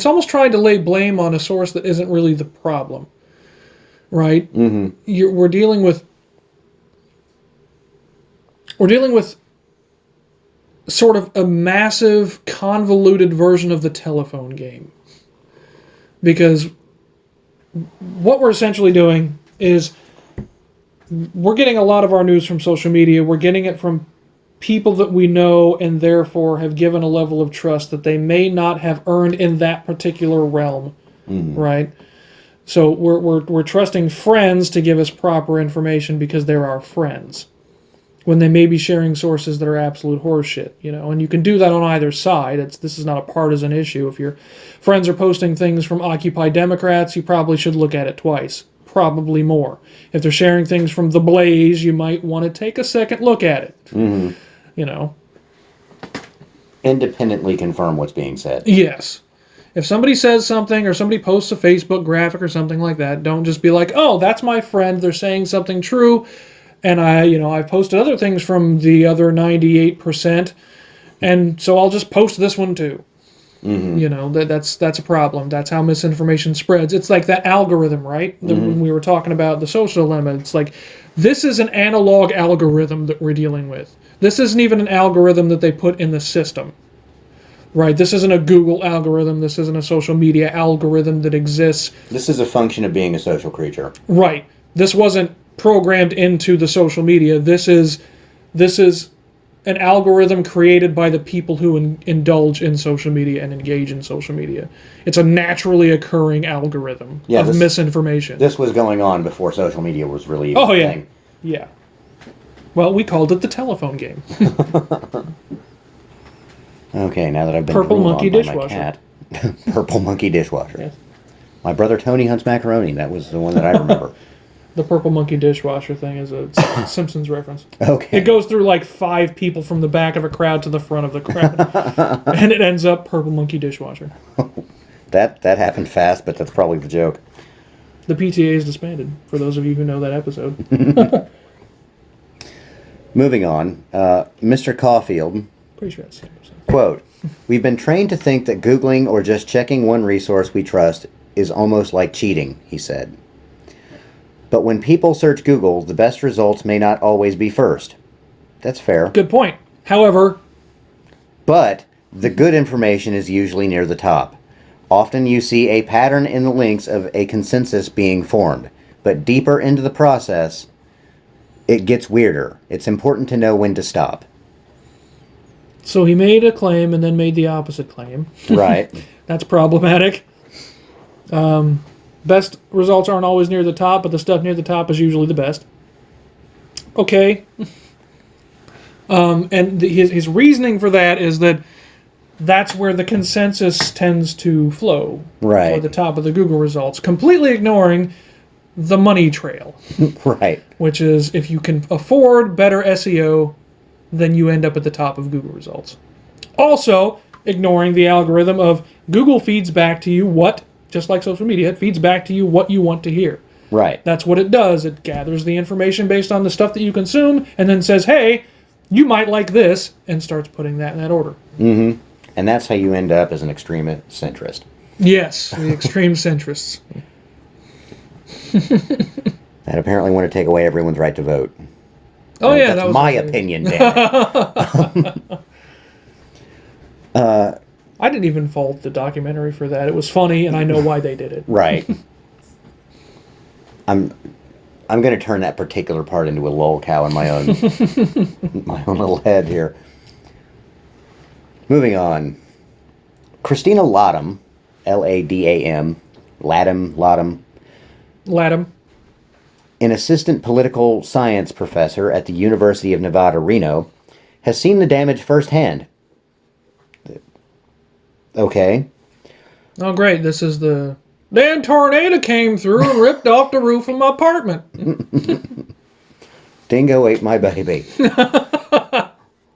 almost trying to lay blame on a source that isn't really the problem, right? Mm-hmm. We're dealing with sort of a massive, convoluted version of the telephone game, because what we're essentially doing is we're getting a lot of our news from social media. We're getting it from people that we know and therefore have given a level of trust that they may not have earned in that particular realm, right? So we're trusting friends to give us proper information because they're our friends, when they may be sharing sources that are absolute horseshit, you know. And you can do that on either side. This is not a partisan issue. If your friends are posting things from Occupy Democrats, you probably should look at it twice, probably more. If they're sharing things from The Blaze, you might want to take a second look at it. Mm-hmm. You know, independently confirm what's being said. Yes. If somebody says something or somebody posts a Facebook graphic or something like that, don't just be like, "Oh, that's my friend. They're saying something true." And I've posted other things from the other 98%, and so I'll just post this one too. Mm-hmm. You know, that's a problem. That's how misinformation spreads. It's like that algorithm, right? When we were talking about The Social Dilemma, it's like, this is an analog algorithm that we're dealing with. This isn't even an algorithm that they put in the system, right? This isn't a Google algorithm. This isn't a social media algorithm that exists. This is a function of being a social creature. Right. This wasn't programmed into the social media. This is an algorithm created by the people who indulge in social media and engage in social media. It's a naturally occurring algorithm of misinformation. This was going on before social media was really even a thing. Yeah. Well, we called it the telephone game. Okay, now that I've been Purple drooled monkey on by dishwasher. my cat. Purple monkey dishwasher. Yes. My brother Tony hunts macaroni. That was the one that I remember. The purple monkey dishwasher thing is a Simpsons reference. Okay. It goes through like 5 people from the back of a crowd to the front of the crowd. And it ends up purple monkey dishwasher. That happened fast, but that's probably the joke. The PTA is disbanded, for those of you who know that episode. Moving on, Mr. Caulfield, Pretty sure that's the same episode. quote, "We've been trained to think that Googling or just checking one resource we trust is almost like cheating," he said. "But when people search Google, the best results may not always be first." That's fair. Good point. However, But the good information is usually near the top. Often you see a pattern in the links of a consensus being formed, but deeper into the process, it gets weirder. It's important to know when to stop. so he made a claim and then made the opposite claim. Right. That's problematic. Best results aren't always near the top, but the stuff near the top is usually the best. Okay. And his reasoning for that is that that's where the consensus tends to flow. Right. Toward the top of the Google results, completely ignoring the money trail, Right. which is if you can afford better SEO, then you end up at the top of Google results. Also, ignoring the algorithm of Google feeds back to you what, just like social media, it feeds back to you what you want to hear. Right. That's what it does. It gathers the information based on the stuff that you consume and then says, hey, you might like this, and starts putting that in that order. Mm-hmm. And that's how you end up as an extreme centrist. Yes, the extreme centrists. That apparently want to take away everyone's right to vote. Oh, yeah, That's that was my amazing. opinion, damn it. I didn't even fault the documentary for that. It was funny, and I know why they did it. Right. I'm going to turn that particular part into a lolcow in my own little head here. Moving on. Christina Latham, Ladam, Latham. an assistant political science professor at the University of Nevada, Reno, has seen the damage firsthand. Okay. Oh, great. This is the... Damn tornado came through and ripped off the roof of my apartment. Dingo ate my baby.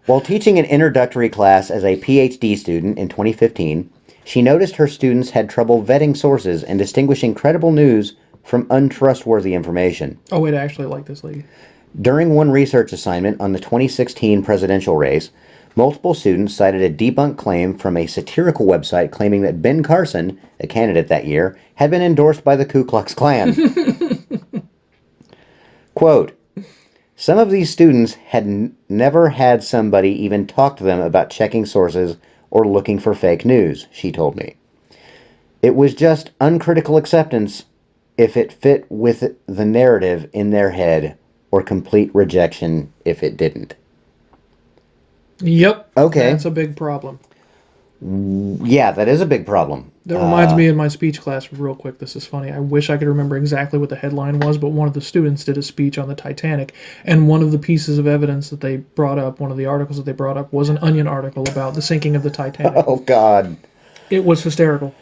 While teaching an introductory class as a PhD student in 2015, she noticed her students had trouble vetting sources and distinguishing credible news from untrustworthy information. Oh, wait, I actually like this lady. During one research assignment on the 2016 presidential race, multiple students cited a debunked claim from a satirical website claiming that Ben Carson, a candidate that year, had been endorsed by the Ku Klux Klan. Quote, "Some of these students had never had somebody even talk to them about checking sources or looking for fake news," she told me. "It was just uncritical acceptance if it fit with the narrative in their head, or complete rejection if it didn't." Yep. Okay. That's a big problem. Yeah, that is a big problem. That reminds me of my speech class real quick. This is funny. I wish I could remember exactly what the headline was, but one of the students did a speech on the Titanic, and one of the pieces of evidence that they brought up, one of the articles that they brought up, was an Onion article about the sinking of the Titanic. Oh, God. It was hysterical.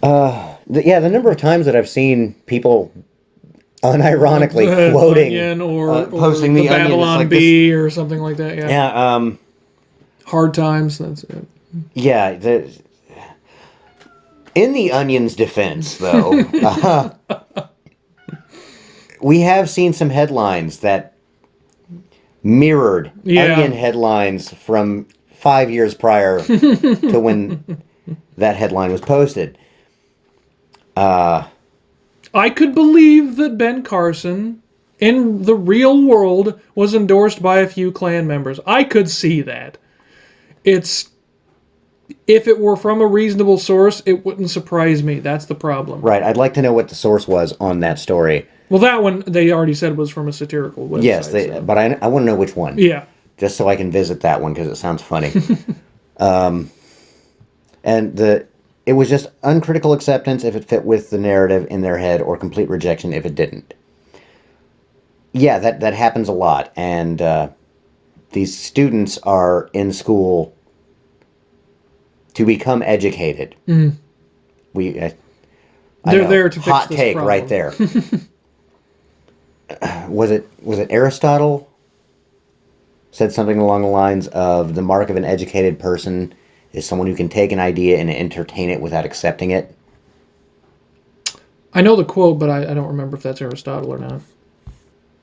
The number of times that I've seen people unironically quoting, Onion or posting the the Onion, it's Babylon like Bee or something like that. Yeah. Yeah, Hard Times. That's it. yeah. In the Onion's defense, though, we have seen some headlines that mirrored Onion headlines from 5 years prior to when that headline was posted. I could believe that Ben Carson, in the real world, was endorsed by a few Klan members. I could see that. If it were from a reasonable source, it wouldn't surprise me. That's the problem. Right. I'd like to know what the source was on that story. Well, that one, they already said was from a satirical website. Yes, so. but I want to know which one. Yeah. Just so I can visit that one because it sounds funny. And it was just uncritical acceptance if it fit with the narrative in their head, or complete rejection if it didn't. Yeah, that happens a lot. And these students are in school to become educated. Mm. They're know, there to fix hot this take problem. right there. Was it Aristotle said something along the lines of the mark of an educated person is someone who can take an idea and entertain it without accepting it? I know the quote, but I don't remember if that's Aristotle or not.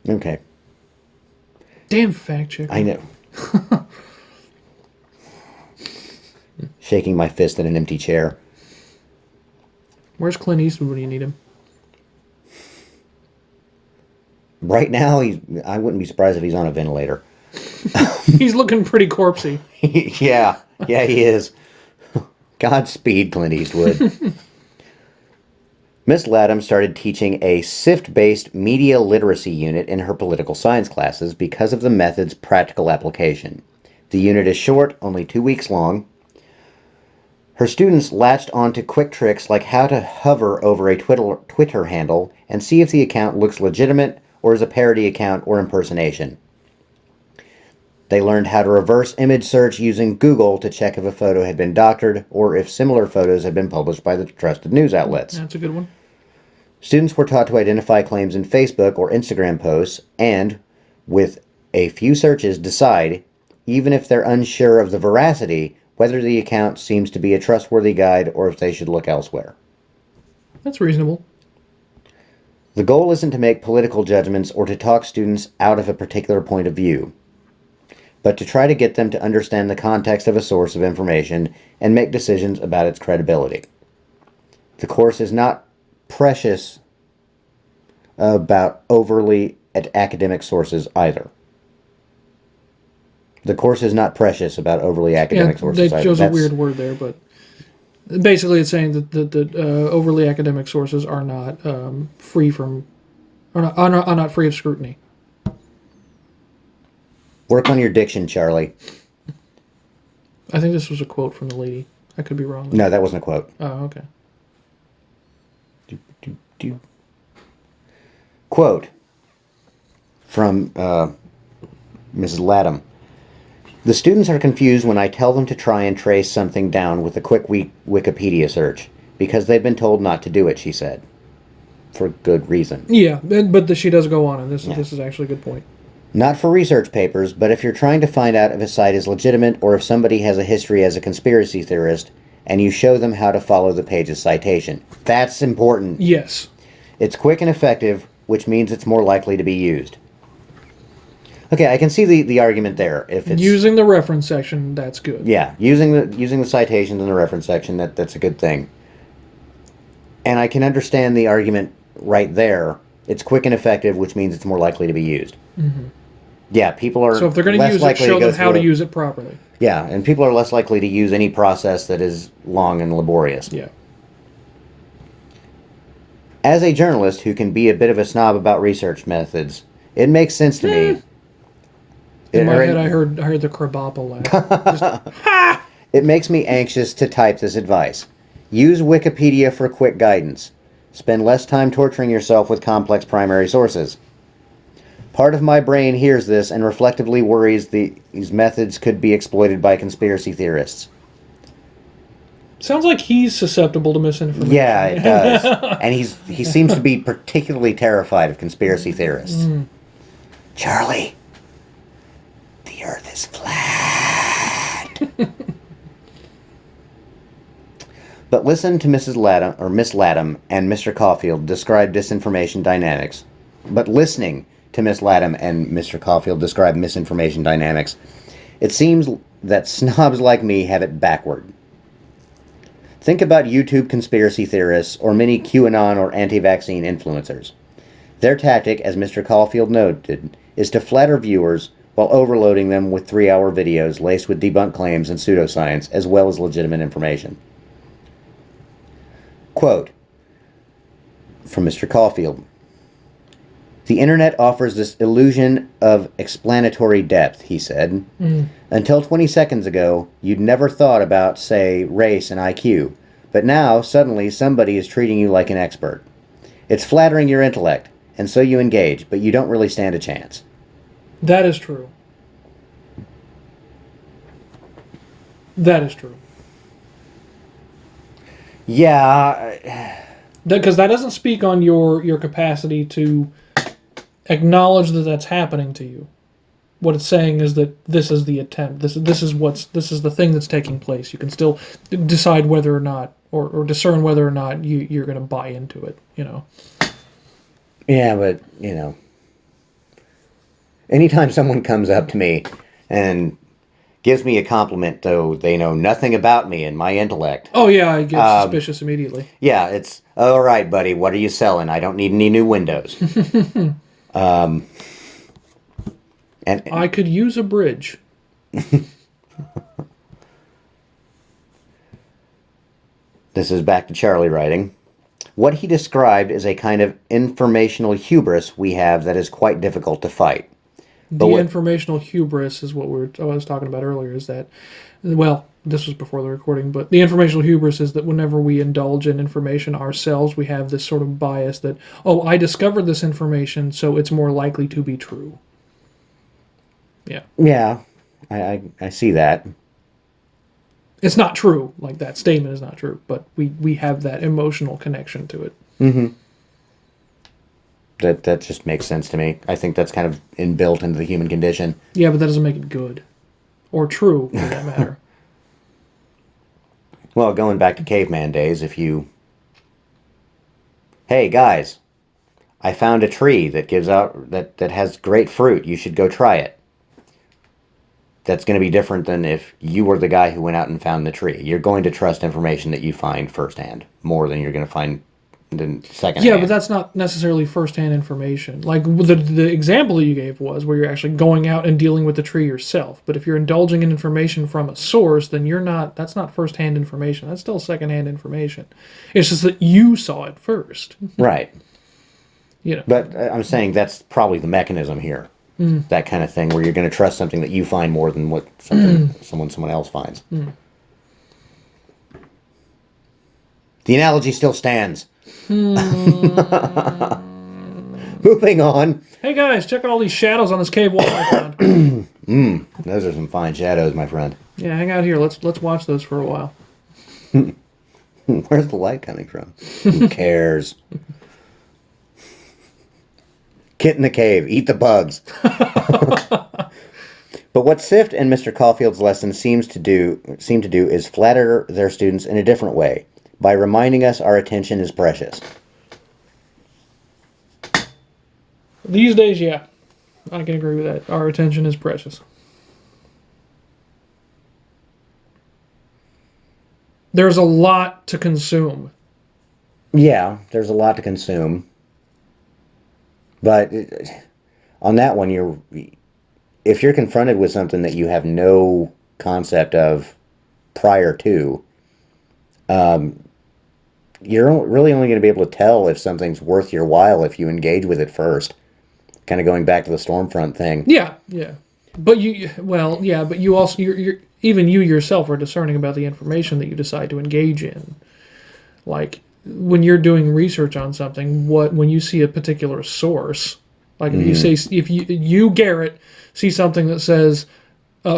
Okay. Damn fact checker. I know. Shaking my fist at an empty chair. Where's Clint Eastwood when you need him? Right now, I wouldn't be surprised if he's on a ventilator. He's looking pretty corpsey. Yeah, he is. Godspeed, Clint Eastwood. Miss Latham started teaching a SIFT-based media literacy unit in her political science classes because of the method's practical application. The unit is short, only 2 weeks long. Her students latched onto quick tricks like how to hover over a Twitter handle and see if the account looks legitimate or is a parody account or impersonation. They learned how to reverse image search using Google to check if a photo had been doctored or if similar photos had been published by the trusted news outlets. That's a good one. Students were taught to identify claims in Facebook or Instagram posts and, with a few searches, decide, even if they're unsure of the veracity, whether the account seems to be a trustworthy guide or if they should look elsewhere. That's reasonable. The goal isn't to make political judgments or to talk students out of a particular point of view, but to try to get them to understand the context of a source of information and make decisions about its credibility. The course is not precious about overly academic sources either. The course is not precious about overly academic sources that either. shows a weird word there, but basically it's saying that overly academic sources are not free from, are not free of scrutiny. Work on your diction, Charlie. I think this was a quote from the lady. I could be wrong. No, that wasn't a quote. Oh, okay. Quote from Mrs. Latham. The students are confused when I tell them to try and trace something down with a quick Wikipedia search, because they've been told not to do it, she said. For good reason. Yeah, but she does go on, and this is actually a good point. Not for research papers, but if you're trying to find out if a site is legitimate or if somebody has a history as a conspiracy theorist, and you show them how to follow the page's citation. That's important. Yes. It's quick and effective, which means it's more likely to be used. Okay, I can see the argument there. If it's using the reference section, that's good. Yeah, using the citations in the reference section, that's a good thing. And I can understand the argument right there. It's quick and effective, which means it's more likely to be used. Mm-hmm. Yeah, people are. So if they're going to use it, show them how to use it properly. Yeah, and people are less likely to use any process that is long and laborious. Yeah. As a journalist who can be a bit of a snob about research methods, it makes sense to me. In my head, I heard the Krabappa laugh. It makes me anxious to type this advice. Use Wikipedia for quick guidance. Spend less time torturing yourself with complex primary sources. Part of my brain hears this and reflectively worries these methods could be exploited by conspiracy theorists. Sounds like he's susceptible to misinformation. Yeah, it does. And he seems to be particularly terrified of conspiracy theorists. Charlie, the Earth is flat. But listen to Miss Latham and Mr. Caulfield describe disinformation dynamics. But listening to Miss Latham and Mr. Caulfield describe misinformation dynamics, it seems that snobs like me have it backward. Think about YouTube conspiracy theorists or many QAnon or anti-vaccine influencers. Their tactic, as Mr. Caulfield noted, is to flatter viewers while overloading them with 3-hour videos laced with debunked claims and pseudoscience, as well as legitimate information. Quote from Mr. Caulfield. The internet offers this illusion of explanatory depth, he said. Until 20 seconds ago, you'd never thought about, say, race and IQ. But now, suddenly, somebody is treating you like an expert. It's flattering your intellect, and so you engage, but you don't really stand a chance. That is true. That is true. Yeah, Because that doesn't speak on your capacity to acknowledge that that's happening to you. What it's saying is that this is the attempt. This is the thing that's taking place. You can still decide whether or not, or discern whether or not you're going to buy into it. Yeah, but anytime someone comes up to me and gives me a compliment, though they know nothing about me and my intellect. Oh yeah, I get suspicious immediately. Yeah, it's all right, buddy. What are you selling? I don't need any new windows. And I could use a bridge. This is back to Charlie writing. What he described is a kind of informational hubris we have that is quite difficult to fight. The informational hubris is what I was talking about earlier, is that, well, this was before the recording, but the informational hubris is that whenever we indulge in information ourselves, we have this sort of bias that, oh, I discovered this information, so it's more likely to be true. Yeah. Yeah, I see that. It's not true. Like, that statement is not true, but we have that emotional connection to it. Mm-hmm. That just makes sense to me. I think that's kind of inbuilt into the human condition. Yeah, but that doesn't make it good. Or true, for that matter. Well, going back to caveman days, hey, guys, I found a tree that gives out, that has great fruit. You should go try it. That's going to be different than if you were the guy who went out and found the tree. You're going to trust information that you find firsthand more than you're going to find secondhand. Yeah, but that's not necessarily firsthand information. Like, the example that you gave was where you're actually going out and dealing with the tree yourself. But if you're indulging in information from a source, then that's not firsthand information. That's still secondhand information. It's just that you saw it first. Right. But I'm saying that's probably the mechanism here. That kind of thing, where you're going to trust something that you find more than what someone else finds. The analogy still stands. Moving on. Hey guys, check out all these shadows on this cave wall I found. Those are some fine shadows, my friend. Yeah, hang out here. Let's watch those for a while. Where's the light coming from? Who cares? Get in the cave, eat the bugs. But what SIFT and Mr. Caulfield's lesson seem to do is flatter their students in a different way, by reminding us our attention is precious. These days, yeah, I can agree with that. Our attention is precious. There's a lot to consume. Yeah, there's a lot to consume. But on that one, if you're confronted with something that you have no concept of prior to, you're really only going to be able to tell if something's worth your while if you engage with it first. Kind of going back to the Stormfront thing. Yeah. But you also, even you yourself are discerning about the information that you decide to engage in. Like, when you're doing research on something, when you see a particular source, like if you Garrett see something that says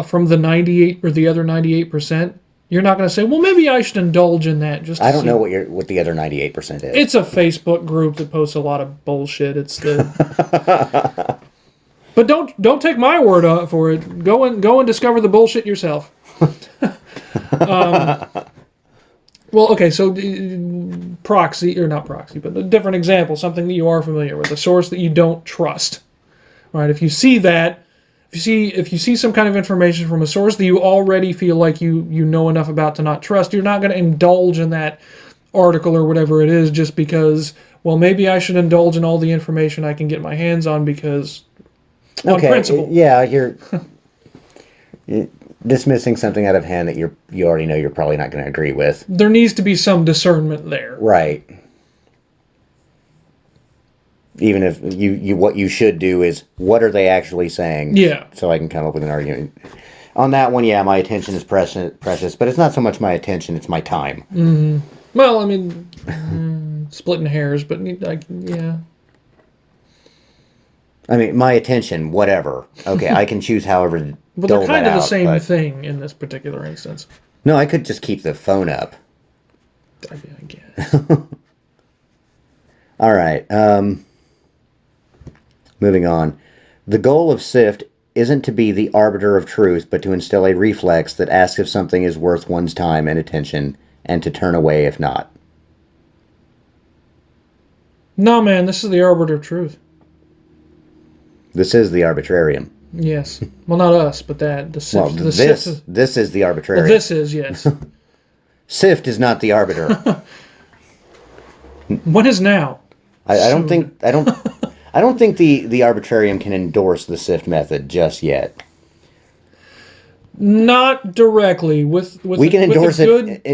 from the 98 or the other 98%, you're not going to say, well, maybe I should indulge in that. I don't know what the other 98% is. It's a Facebook group that posts a lot of bullshit. It's the But don't take my word for it. Go and discover the bullshit yourself. Well, okay, so proxy, or not proxy, but a different example, something that you are familiar with, a source that you don't trust, right? If you see that, if you see some kind of information from a source that you already feel like you know enough about to not trust, you're not going to indulge in that article or whatever it is just because, well, maybe I should indulge in all the information I can get my hands on because, on principle. Yeah, you're dismissing something out of hand that you already know you're probably not going to agree with. There needs to be some discernment there. Right. Even if what you should do is, what are they actually saying? Yeah. So I can come up with an argument. On that one, yeah, my attention is precious, but it's not so much my attention, it's my time. Mm-hmm. Well, I mean, splitting hairs, but yeah. I mean, my attention, whatever. Okay, I can choose however. But they're kind of the same thing in this particular instance. No, I could just keep the phone up. I guess. All right. Moving on. The goal of SIFT isn't to be the arbiter of truth, but to instill a reflex that asks if something is worth one's time and attention, and to turn away if not. No, man, this is the arbiter of truth. This is the Arbitrarium. Yes. Well, not us, but that. The Well, SIFT. this is the Well, Arbitrarium. this is, yes. SIFT is not the arbiter. When is now? I don't think the Arbitrarium can endorse the SIFT method just yet. Not directly. We can endorse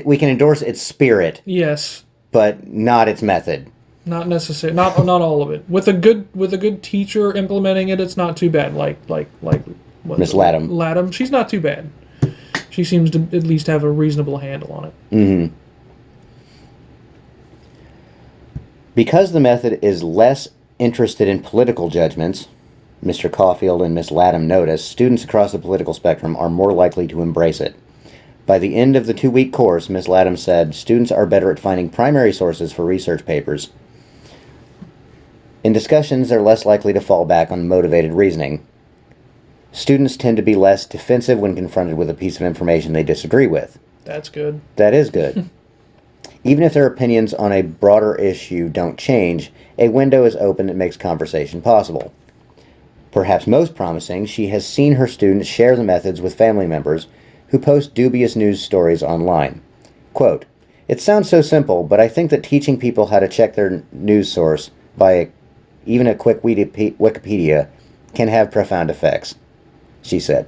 we can endorse its spirit, Yes. but not its method. Not necessarily. Not all of it. With a good teacher implementing it, it's not too bad. Like what Miss Latham. Latham, she's not too bad. She seems to at least have a reasonable handle on it. Mm-hmm. Because the method is less interested in political judgments, Mr. Caulfield and Miss Latham notice, students across the political spectrum are more likely to embrace it. By the end of the 2-week course, Miss Latham said, students are better at finding primary sources for research papers. In discussions, they're less likely to fall back on motivated reasoning. Students tend to be less defensive when confronted with a piece of information they disagree with. That's good. That is good. Even if their opinions on a broader issue don't change, a window is open that makes conversation possible. Perhaps most promising, she has seen her students share the methods with family members who post dubious news stories online. Quote, "It sounds so simple, but I think that teaching people how to check their news source by even a quick Wikipedia can have profound effects," she said.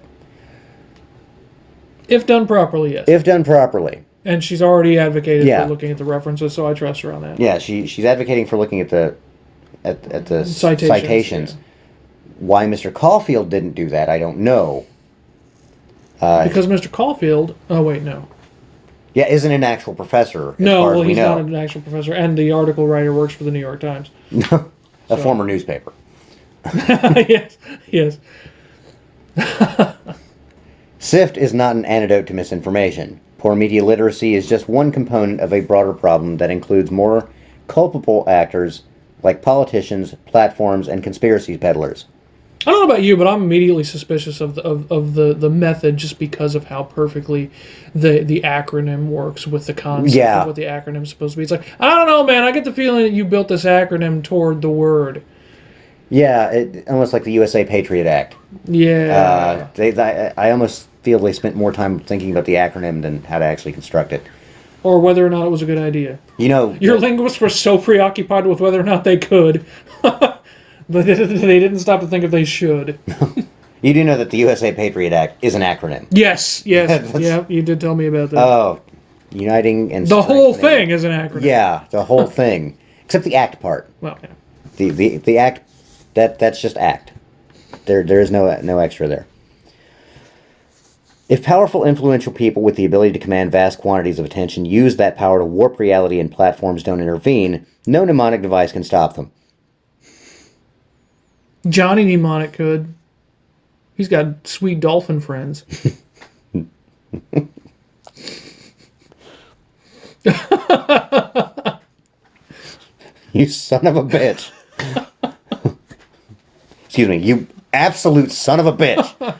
If done properly, yes. If done properly. And she's already advocated Yeah. for looking at the references, so I trust her on that. Yeah, she's advocating for looking at the citations. Yeah. Why Mr. Caulfield didn't do that, I don't know. Because Mr. Caulfield... Oh, wait, no. Yeah, isn't an actual professor, as No, far as well, we he's know. not an actual professor, and the article writer works for the New York Times. A former newspaper. Yes, yes. SIFT is not an antidote to misinformation. Poor media literacy is just one component of a broader problem that includes more culpable actors like politicians, platforms, and conspiracy peddlers. I don't know about you, but I'm immediately suspicious of the method just because of how perfectly the acronym works with the concept of what the acronym's supposed to be. It's like, I don't know, man. I get the feeling that you built this acronym toward the word. Yeah, almost like the USA Patriot Act. Yeah. I almost feel they spent more time thinking about the acronym than how to actually construct it. Or whether or not it was a good idea. You know, Your linguists were so preoccupied with whether or not they could. They didn't stop to think if they should. you do know that the USA Patriot Act is an acronym. Yes. Yeah, you did tell me about that. Oh, uniting and the whole thing is an acronym. Yeah, the whole thing, except the act part. Well, yeah. The act that's just act. There is no extra there. If powerful, influential people with the ability to command vast quantities of attention use that power to warp reality and platforms don't intervene, no mnemonic device can stop them. Johnny Mnemonic could. He's got sweet dolphin friends. You son of a bitch. Excuse me, you absolute son of a bitch.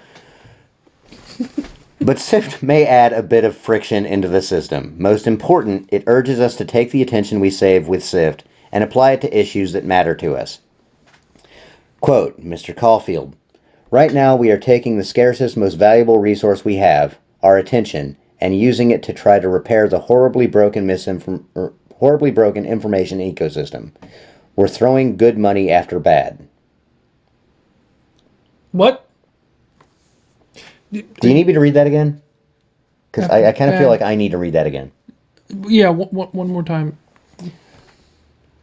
But SIFT may add a bit of friction into the system. Most important, it urges us to take the attention we save with SIFT and apply it to issues that matter to us. Quote, Mr. Caulfield, "Right now we are taking the scarcest, most valuable resource we have, our attention, and using it to try to repair the horribly broken information ecosystem. We're throwing good money after bad." What? Do you need me to read that again? Because I kind of feel like I need to read that again. Yeah, one more time.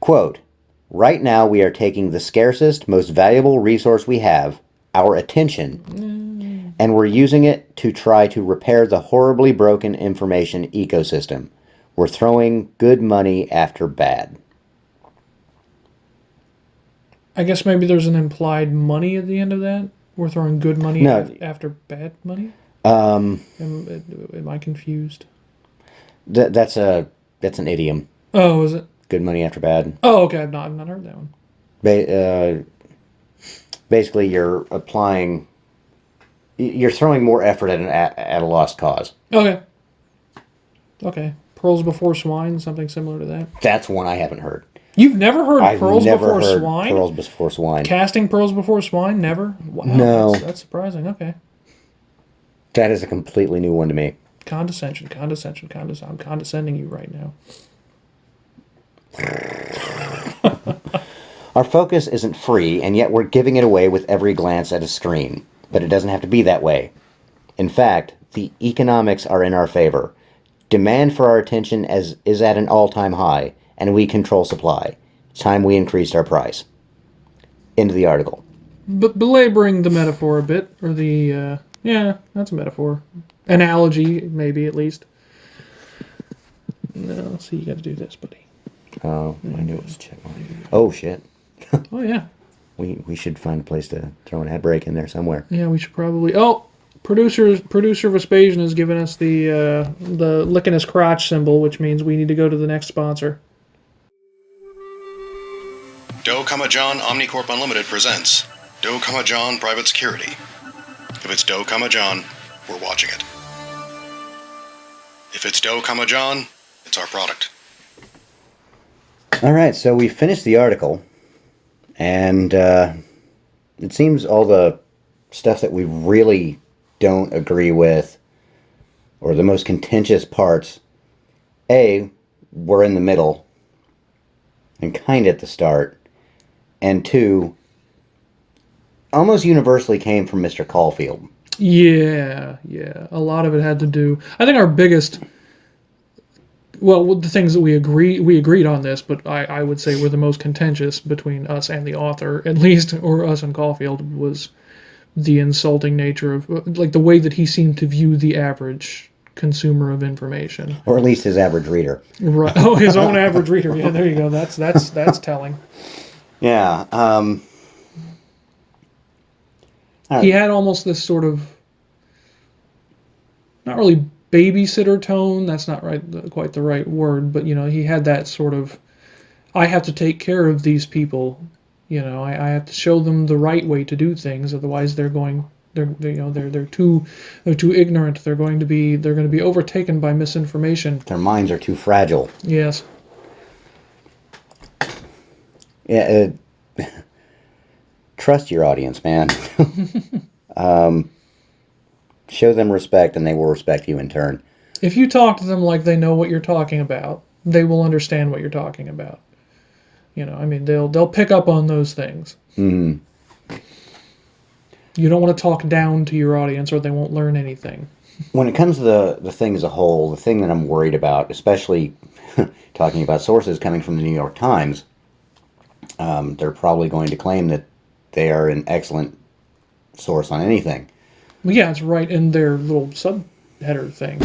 Quote, "Right now we are taking the scarcest, most valuable resource we have, our attention, and we're using it to try to repair the horribly broken information ecosystem. We're throwing good money after bad." I guess maybe there's an implied money at the end of that. We're throwing good money after bad money? Am I confused? That's an idiom. Oh, is it? Good Money After Bad. Oh, okay. I've not heard that one. Basically, you're throwing more effort at a lost cause. Okay. Okay. Pearls Before Swine, something similar to that. That's one I haven't heard. You've never heard I've Pearls never Before heard Swine? Pearls Before Swine. Casting Pearls Before Swine? Never? Wow. No. That's surprising. Okay. That is a completely new one to me. Condescension. I'm condescending you right now. Our focus isn't free, and yet we're giving it away with every glance at a screen. But it doesn't have to be that way. In fact, the economics are in our favor. Demand for our attention is at an all-time high, and we control supply. It's time we increased our price. End of the article. But belaboring the metaphor a bit, or the, yeah, that's a metaphor. Analogy, maybe, at least. No, so you gotta do this, buddy. Oh, I knew it was checkmark. Oh, shit. Oh, yeah. We should find a place to throw an ad break in there somewhere. Yeah, we should probably... Oh! Producer Vespasian has given us the licking his crotch symbol, which means we need to go to the next sponsor. Doe, John Omnicorp Unlimited presents Doe, John Private Security. If it's Doe, John, we're watching it. If it's Doe, John, it's our product. All right, so we finished the article, and it seems all the stuff that we really don't agree with, or the most contentious parts, were in the middle, and kind of at the start, and 2, almost universally came from Mr. Caulfield. Yeah. A lot of it had to do... I think our biggest... Well, the things that we agreed on this, but I would say were the most contentious between us and the author, at least, or us and Caulfield, was the insulting nature of, like, the way that he seemed to view the average consumer of information. Or at least his average reader. Right. Oh, his own average reader. Yeah, there you go. That's telling. Yeah. He had almost this sort of, not really babysitter tone, that's not quite the right word, but, he had that sort of, I have to take care of these people, I have to show them the right way to do things, otherwise they're too ignorant, they're going to be overtaken by misinformation. Their minds are too fragile. Yes. Yeah, trust your audience, man. Show them respect, and they will respect you in turn. If you talk to them like they know what you're talking about, they will understand what you're talking about. They'll pick up on those things. Mm. You don't want to talk down to your audience, or they won't learn anything. When it comes to the thing as a whole, the thing that I'm worried about, especially talking about sources coming from the New York Times, they're probably going to claim that they are an excellent source on anything. Well, yeah, it's right in their little subheader thing.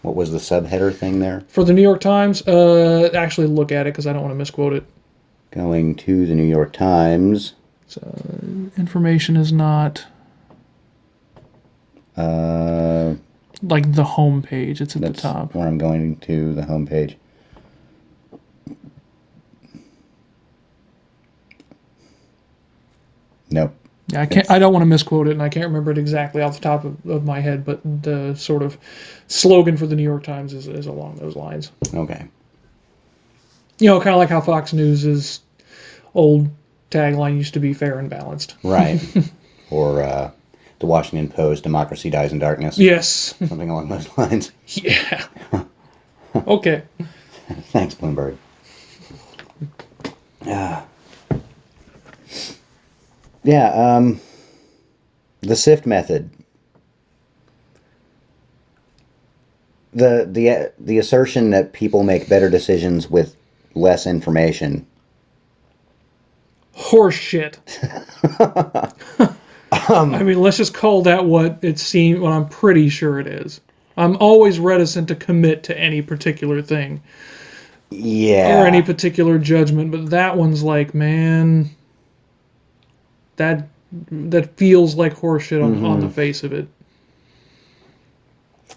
What was the subheader thing there? For the New York Times, actually look at it because I don't want to misquote it. Going to the New York Times. So, information is not like the home page. It's at the top. Where I'm going to, the home page. Nope. Yeah, I don't want to misquote it, and I can't remember it exactly off the top of my head, but the sort of slogan for the New York Times is along those lines. Okay. Kind of like how Fox News' old tagline used to be fair and balanced. Right. Or the Washington Post, democracy dies in darkness. Yes. Something along those lines. Yeah. Okay. Thanks, Bloomberg. Yeah, the SIFT method. The assertion that people make better decisions with less information. Horseshit. Let's just call that what I'm pretty sure it is. I'm always reticent to commit to any particular thing. Yeah. Or any particular judgment, but that one's like, man, that feels like horseshit on the face of it.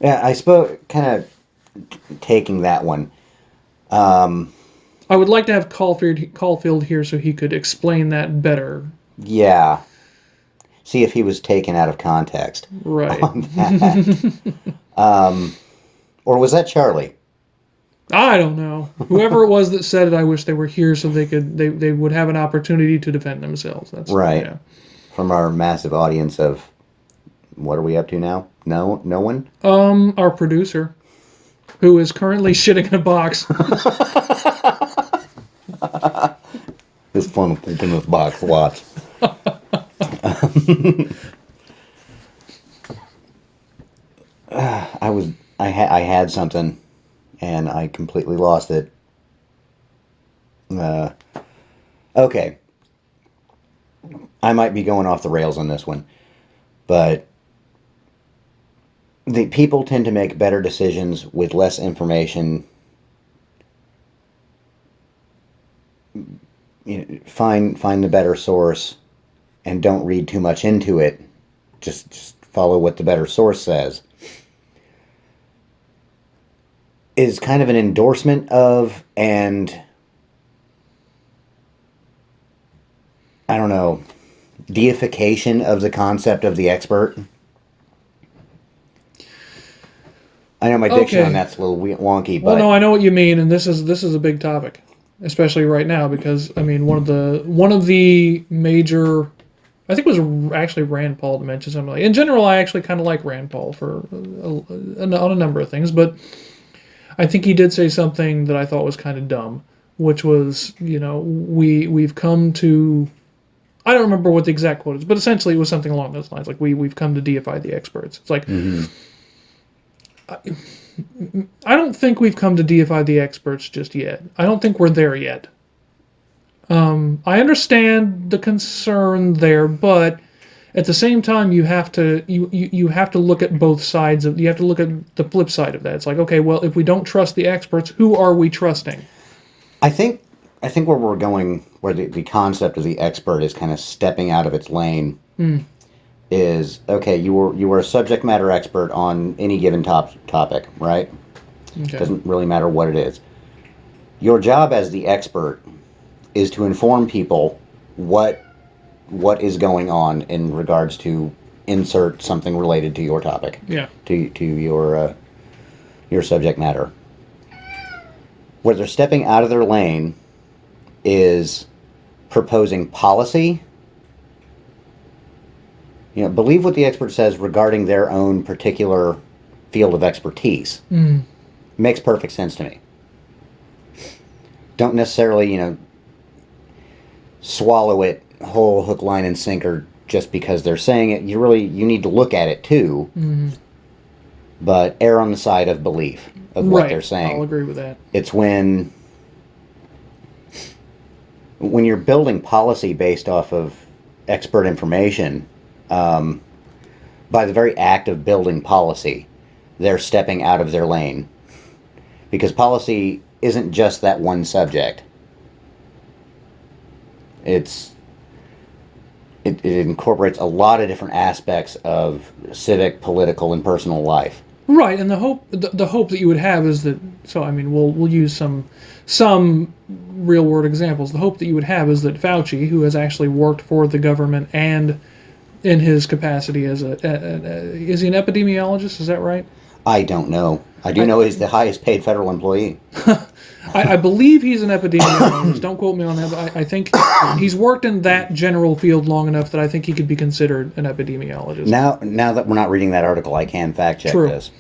Yeah, I suppose, kind of taking that one. I I would like to have Caulfield here so he could explain that better. Yeah. See if he was taken out of context. Right. On that. Or was that Charlie? I don't know. Whoever it was that said it, I wish they were here so they would have an opportunity to defend themselves. That's right. Yeah. From our massive audience of, what are we up to now? No one? Our producer, who is currently shitting in a box. It's fun to open this box. Watch. I had something, and I completely lost it. Okay. I might be going off the rails on this one, but the people tend to make better decisions with less information. Find the better source, and don't read too much into it. Just follow what the better source says. Is kind of an endorsement of, and I don't know, deification of the concept of the expert. I know my diction on that's a little wonky, but well, no, I know what you mean, and this is a big topic, especially right now, because I mean one of the major, I think it was actually Rand Paul that mentioned something like. In general, I actually kind of like Rand Paul for on a number of things, but I think he did say something that I thought was kind of dumb, which was, we've come to. I don't remember what the exact quote is, but essentially it was something along those lines, like we've come to deify the experts. It's like, I don't think we've come to deify the experts just yet. I don't think we're there yet. I understand the concern there, but at the same time, you have to look at both sides of. You have to look at the flip side of that. It's like, okay, well, if we don't trust the experts, who are we trusting? I think where we're going, where the concept of the expert is kind of stepping out of its lane, is, okay, you were a subject matter expert on any given topic, right? Okay. Doesn't really matter what it is. Your job as the expert is to inform people what is going on in regards to insert something related to your topic. Yeah. To your subject matter. Where they're stepping out of their lane is proposing policy. Believe what the expert says regarding their own particular field of expertise. Makes perfect sense to me. Don't necessarily, swallow it whole hook, line, and sinker just because they're saying it. You need to look at it too, but err on the side of belief of what they're saying. I'll agree with that. It's when you're building policy based off of expert information, by the very act of building policy, they're stepping out of their lane. Because policy isn't just that one subject. It incorporates a lot of different aspects of civic, political, and personal life. Right, and the hope that you would have is that. So I mean, we'll use some real world examples. The hope that you would have is that Fauci, who has actually worked for the government and in his capacity as is he an epidemiologist? Is that right? I don't know. I do know he's the highest paid federal employee. I believe he's an epidemiologist. Don't quote me on that, but I think he's worked in that general field long enough that I think he could be considered an epidemiologist. Now that we're not reading that article, I can fact check this.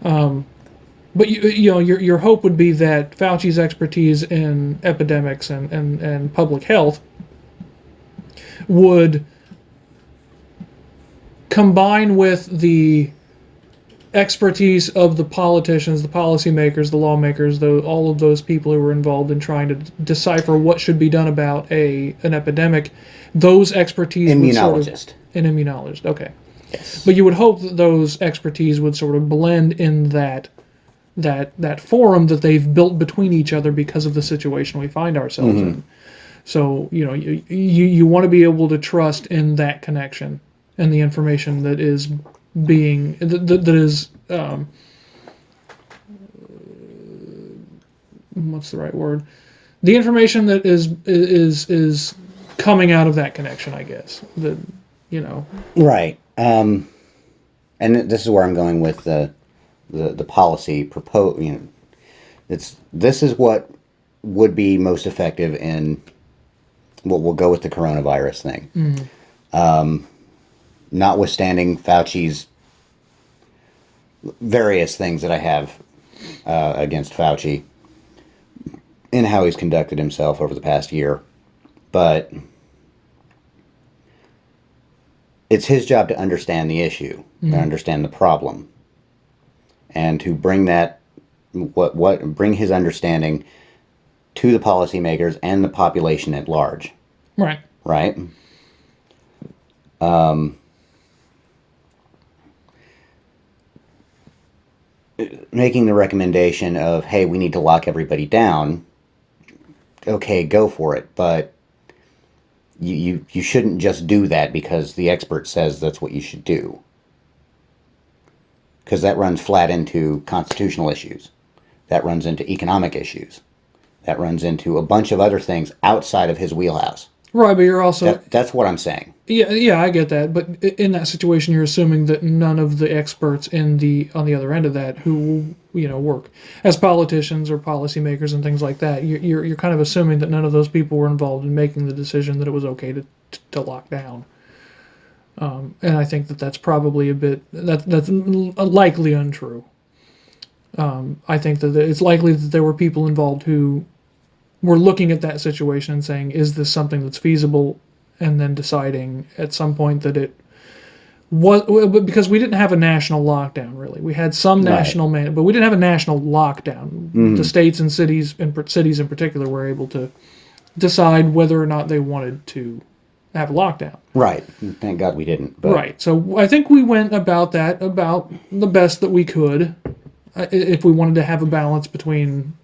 But your hope would be that Fauci's expertise in epidemics and public health would combine with the expertise of the politicians, the policymakers, the lawmakers, all of those people who were involved in trying to decipher what should be done about an epidemic. Those expertise immunologist. An immunologist, okay. Yes. But you would hope that those expertise would sort of blend in that forum that they've built between each other because of the situation we find ourselves in. So you want to be able to trust in that connection and the information that is being that is what's the right word? The information that is coming out of that connection, I guess. Right. And this is where I'm going with the policy proposed. This is what would be most effective in what we'll go with the coronavirus thing. Mm-hmm. Notwithstanding Fauci's various things that I have against Fauci in how he's conducted himself over the past year, but it's his job to understand the issue, to understand the problem, and to bring that bring his understanding to the policymakers and the population at large. Right. Right. Making the recommendation of, hey, we need to lock everybody down. Okay, go for it, but you shouldn't just do that because the expert says that's what you should do. Because that runs flat into constitutional issues. That runs into economic issues. That runs into a bunch of other things outside of his wheelhouse. Right, but you're also... That's what I'm saying. Yeah, I get that. But in that situation, you're assuming that none of the experts on the other end of that who work as politicians or policymakers and things like that, you're kind of assuming that none of those people were involved in making the decision that it was okay to lock down. And I think that's probably that's likely untrue. I think that it's likely that there were people involved who were looking at that situation and saying, is this something that's feasible? And then deciding at some point that it was, because we didn't have a national lockdown, really. We had some national, but we didn't have a national lockdown. Mm-hmm. The states and cities in particular were able to decide whether or not they wanted to have a lockdown. Right. Thank God we didn't. But. Right. So I think we went about the best that we could, if we wanted to have a balance between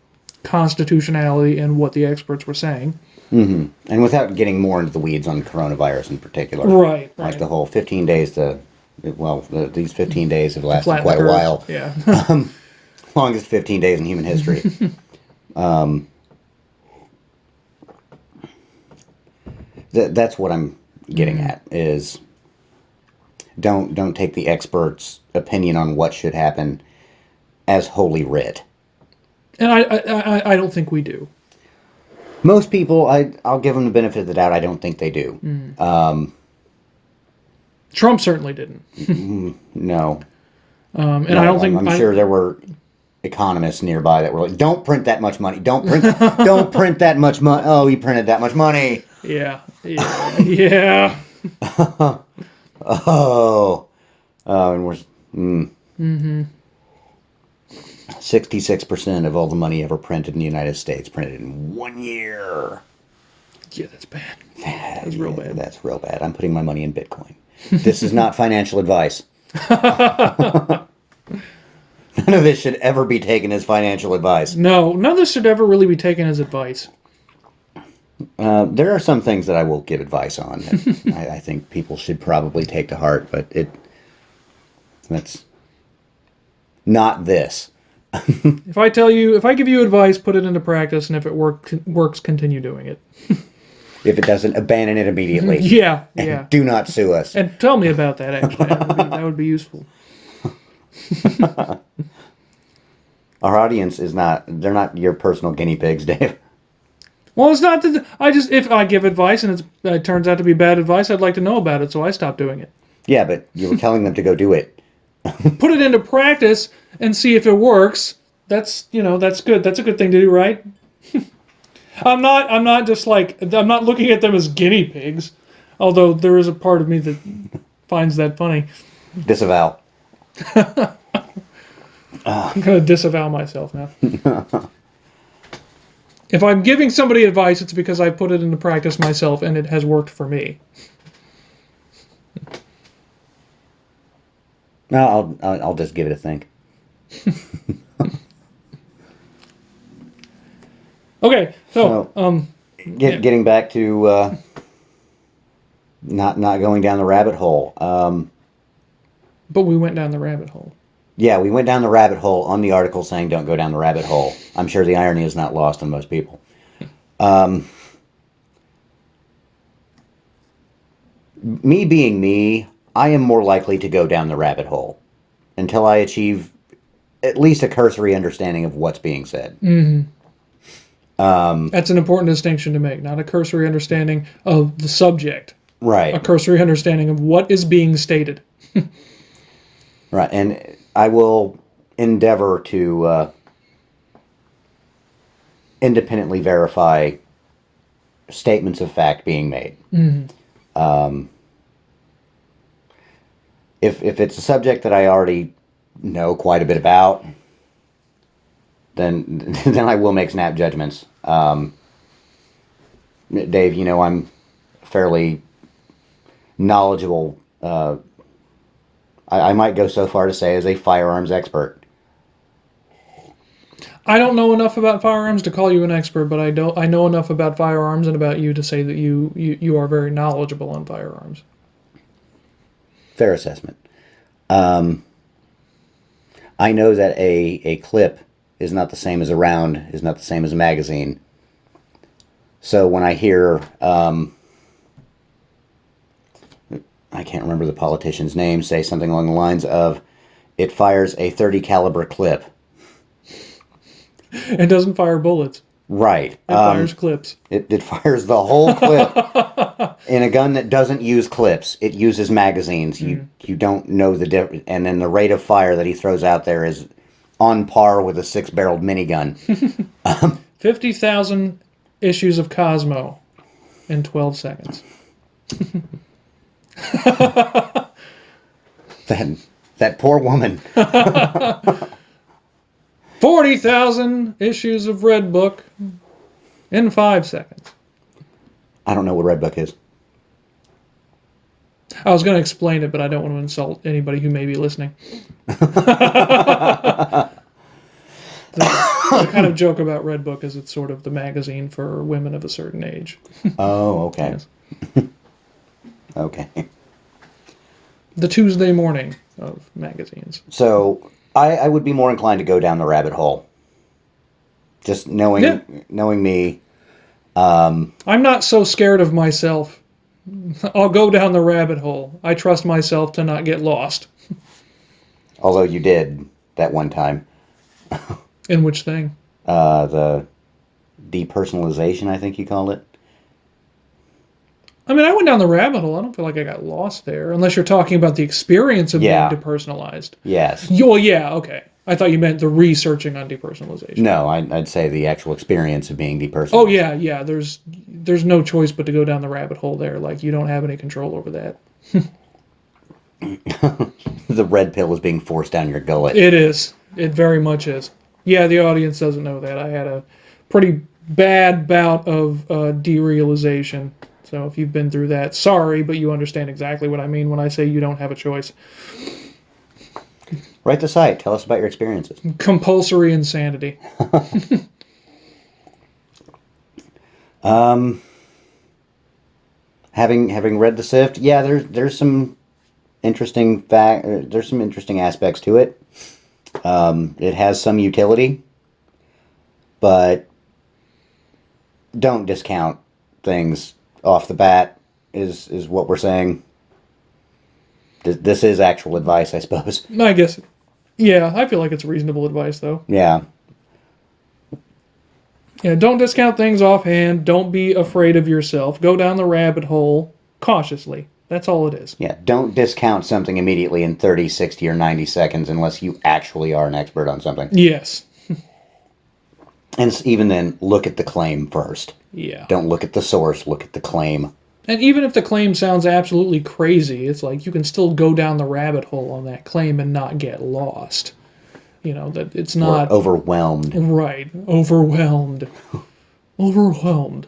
constitutionality and what the experts were saying. Mm-hmm. And without getting more into the weeds on coronavirus in particular. Right. Like the whole 15 days these 15 days have lasted quite a while. Yeah. Longest 15 days in human history. That's what I'm getting at, is don't take the experts' opinion on what should happen as holy writ. And I don't think we do. Most people, I'll give them the benefit of the doubt. I don't think they do. Trump certainly didn't. No. And no, I don't think... I'm sure there were economists nearby that were like, don't print that much money. Don't print that much money. Oh, he printed that much money. Yeah. Yeah. Oh. And we're... Mm-hmm. 66% of all the money ever printed in the United States printed in 1 year. Yeah, that's bad. That's real bad. That's real bad. I'm putting my money in Bitcoin. This is not financial advice. None of this should ever be taken as financial advice. No, none of this should ever really be taken as advice. There are some things that I will give advice on that I think people should probably take to heart, but that's not this. If I give you advice, put it into practice, and if it works, continue doing it. If it doesn't, abandon it immediately. Yeah. Do not sue us. And tell me about that, actually. That would be useful. Our audience they're not your personal guinea pigs, Dave. Well, it's not that if I give advice and it turns out to be bad advice, I'd like to know about it, so I stop doing it. Yeah, but you were telling them to go do it. Put it into practice and see if it works. That's good. That's a good thing to do, right? I'm not looking at them as guinea pigs, although there is a part of me that finds that funny. Disavow. I'm going to disavow myself now. If I'm giving somebody advice, it's because I put it into practice myself and it has worked for me. No, I'll just give it a think. Okay, so getting back to not going down the rabbit hole. But we went down the rabbit hole. Yeah, we went down the rabbit hole on the article saying don't go down the rabbit hole. I'm sure the irony is not lost on most people. Me being me, I am more likely to go down the rabbit hole until I achieve at least a cursory understanding of what's being said. That's an important distinction to make. Not a cursory understanding of the subject. Right. A cursory understanding of what is being stated. Right. And I will endeavor to independently verify statements of fact being made. If it's a subject that I already know quite a bit about, then then I will make snap judgments. Dave, you know I'm fairly knowledgeable. I might go so far to say as a firearms expert. I don't know enough about firearms to call you an expert, but I know enough about firearms and about you to say that you are very knowledgeable on firearms. Fair assessment. I know that a clip is not the same as a round, is not the same as a magazine. So when I hear, I can't remember the politician's name, say something along the lines of, it fires a .30 caliber clip. It doesn't fire bullets. Right. It fires clips. It fires the whole clip. In a gun that doesn't use clips, it uses magazines. You don't know the difference. And then the rate of fire that he throws out there is on par with a 6-barreled minigun. 50,000 issues of Cosmo in 12 seconds. That poor woman. 40,000 issues of Red Book in 5 seconds. I don't know what Red Book is. I was going to explain it, but I don't want to insult anybody who may be listening. The kind of joke about Red Book is it's sort of the magazine for women of a certain age. Oh, okay. Yes. Okay. The Tuesday morning of magazines. So I would be more inclined to go down the rabbit hole. Just knowing me. I'm not so scared of myself. I'll go down the rabbit hole. I trust myself to not get lost. Although you did that one time. In which thing? The depersonalization, I think you called it. I mean, I went down the rabbit hole. I don't feel like I got lost there. Unless you're talking about the experience of being depersonalized. Yes. Well, yeah, okay. I thought you meant the researching on depersonalization. No, I'd say the actual experience of being depersonalized. Oh, yeah. There's no choice but to go down the rabbit hole there. Like, you don't have any control over that. The red pill is being forced down your gullet. It is. It very much is. Yeah, the audience doesn't know that. I had a pretty bad bout of derealization. So if you've been through that, sorry, but you understand exactly what I mean when I say you don't have a choice. Write the site. Tell us about your experiences. Compulsory insanity. Having read the Sift, yeah, there's some interesting there's some interesting aspects to it. It has some utility, but don't discount things off the bat. Is what we're saying. This is actual advice, I suppose. I guess. Yeah, I feel like it's reasonable advice, though. Yeah. Yeah, don't discount things offhand. Don't be afraid of yourself. Go down the rabbit hole cautiously. That's all it is. Yeah, don't discount something immediately in 30, 60, or 90 seconds unless you actually are an expert on something. Yes. And even then, look at the claim first. Yeah. Don't look at the source, look at the claim. And even if the claim sounds absolutely crazy, it's like you can still go down the rabbit hole on that claim and not get lost. You know, that it's not... Or overwhelmed. Right. Overwhelmed. Overwhelmed.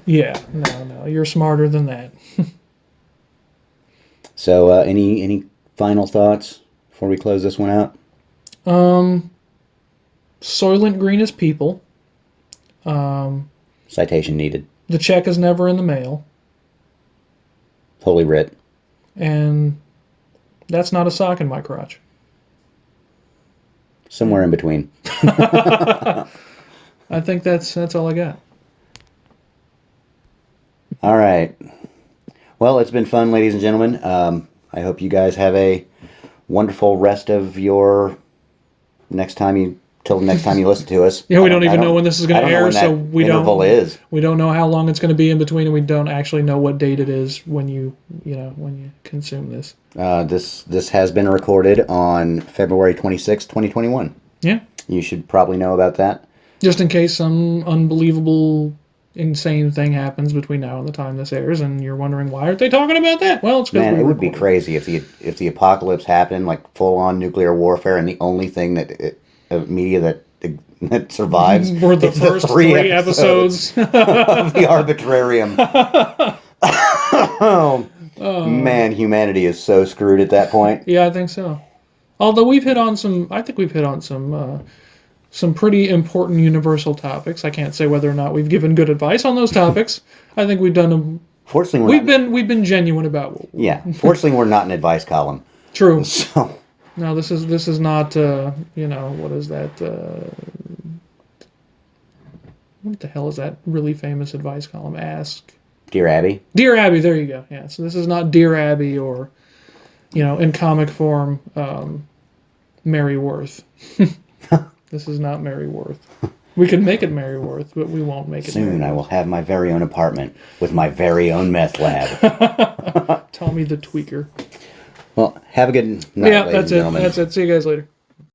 Yeah. No. You're smarter than that. So, any final thoughts before we close this one out? Soylent Green is people. Citation needed. The check is never in the mail. Holy writ. And that's not a sock in my crotch. Somewhere in between. I think that's all I got. All right. Well, it's been fun, ladies and gentlemen. I hope you guys have a wonderful rest of your till the next time you listen to us. Yeah, we don't even know when this is going to air, so we is. We don't know how long it's going to be in between, and we don't actually know what date it is when you consume this. This has been recorded on February 26, 2021. Yeah. You should probably know about that. Just in case some unbelievable, insane thing happens between now and the time this airs, and you're wondering why aren't they talking about that? Well, it's because it would be crazy if the apocalypse happened, like full on nuclear warfare, and the only thing media that survives were the first three episodes of the Arbitrarium. Oh man, humanity is so screwed at that point. Yeah, I think so. Although I think we've hit on some pretty important universal topics. I can't say whether or not we've given good advice on those topics. I think we've done them. Fortunately, we've been genuine about. Fortunately, we're not an advice column. True. So. No, this is not. What is that? What the hell is that really famous advice column? Ask Dear Abby. Dear Abby. There you go. Yeah. So this is not Dear Abby or, in comic form, Mary Worth. This is not Mary Worth. We could make it Mary Worth, but we won't make it. Soon I will have my very own apartment with my very own meth lab. Tommy the Tweaker. Well, have a good night, ladies and gentlemen. That's it. See you guys later.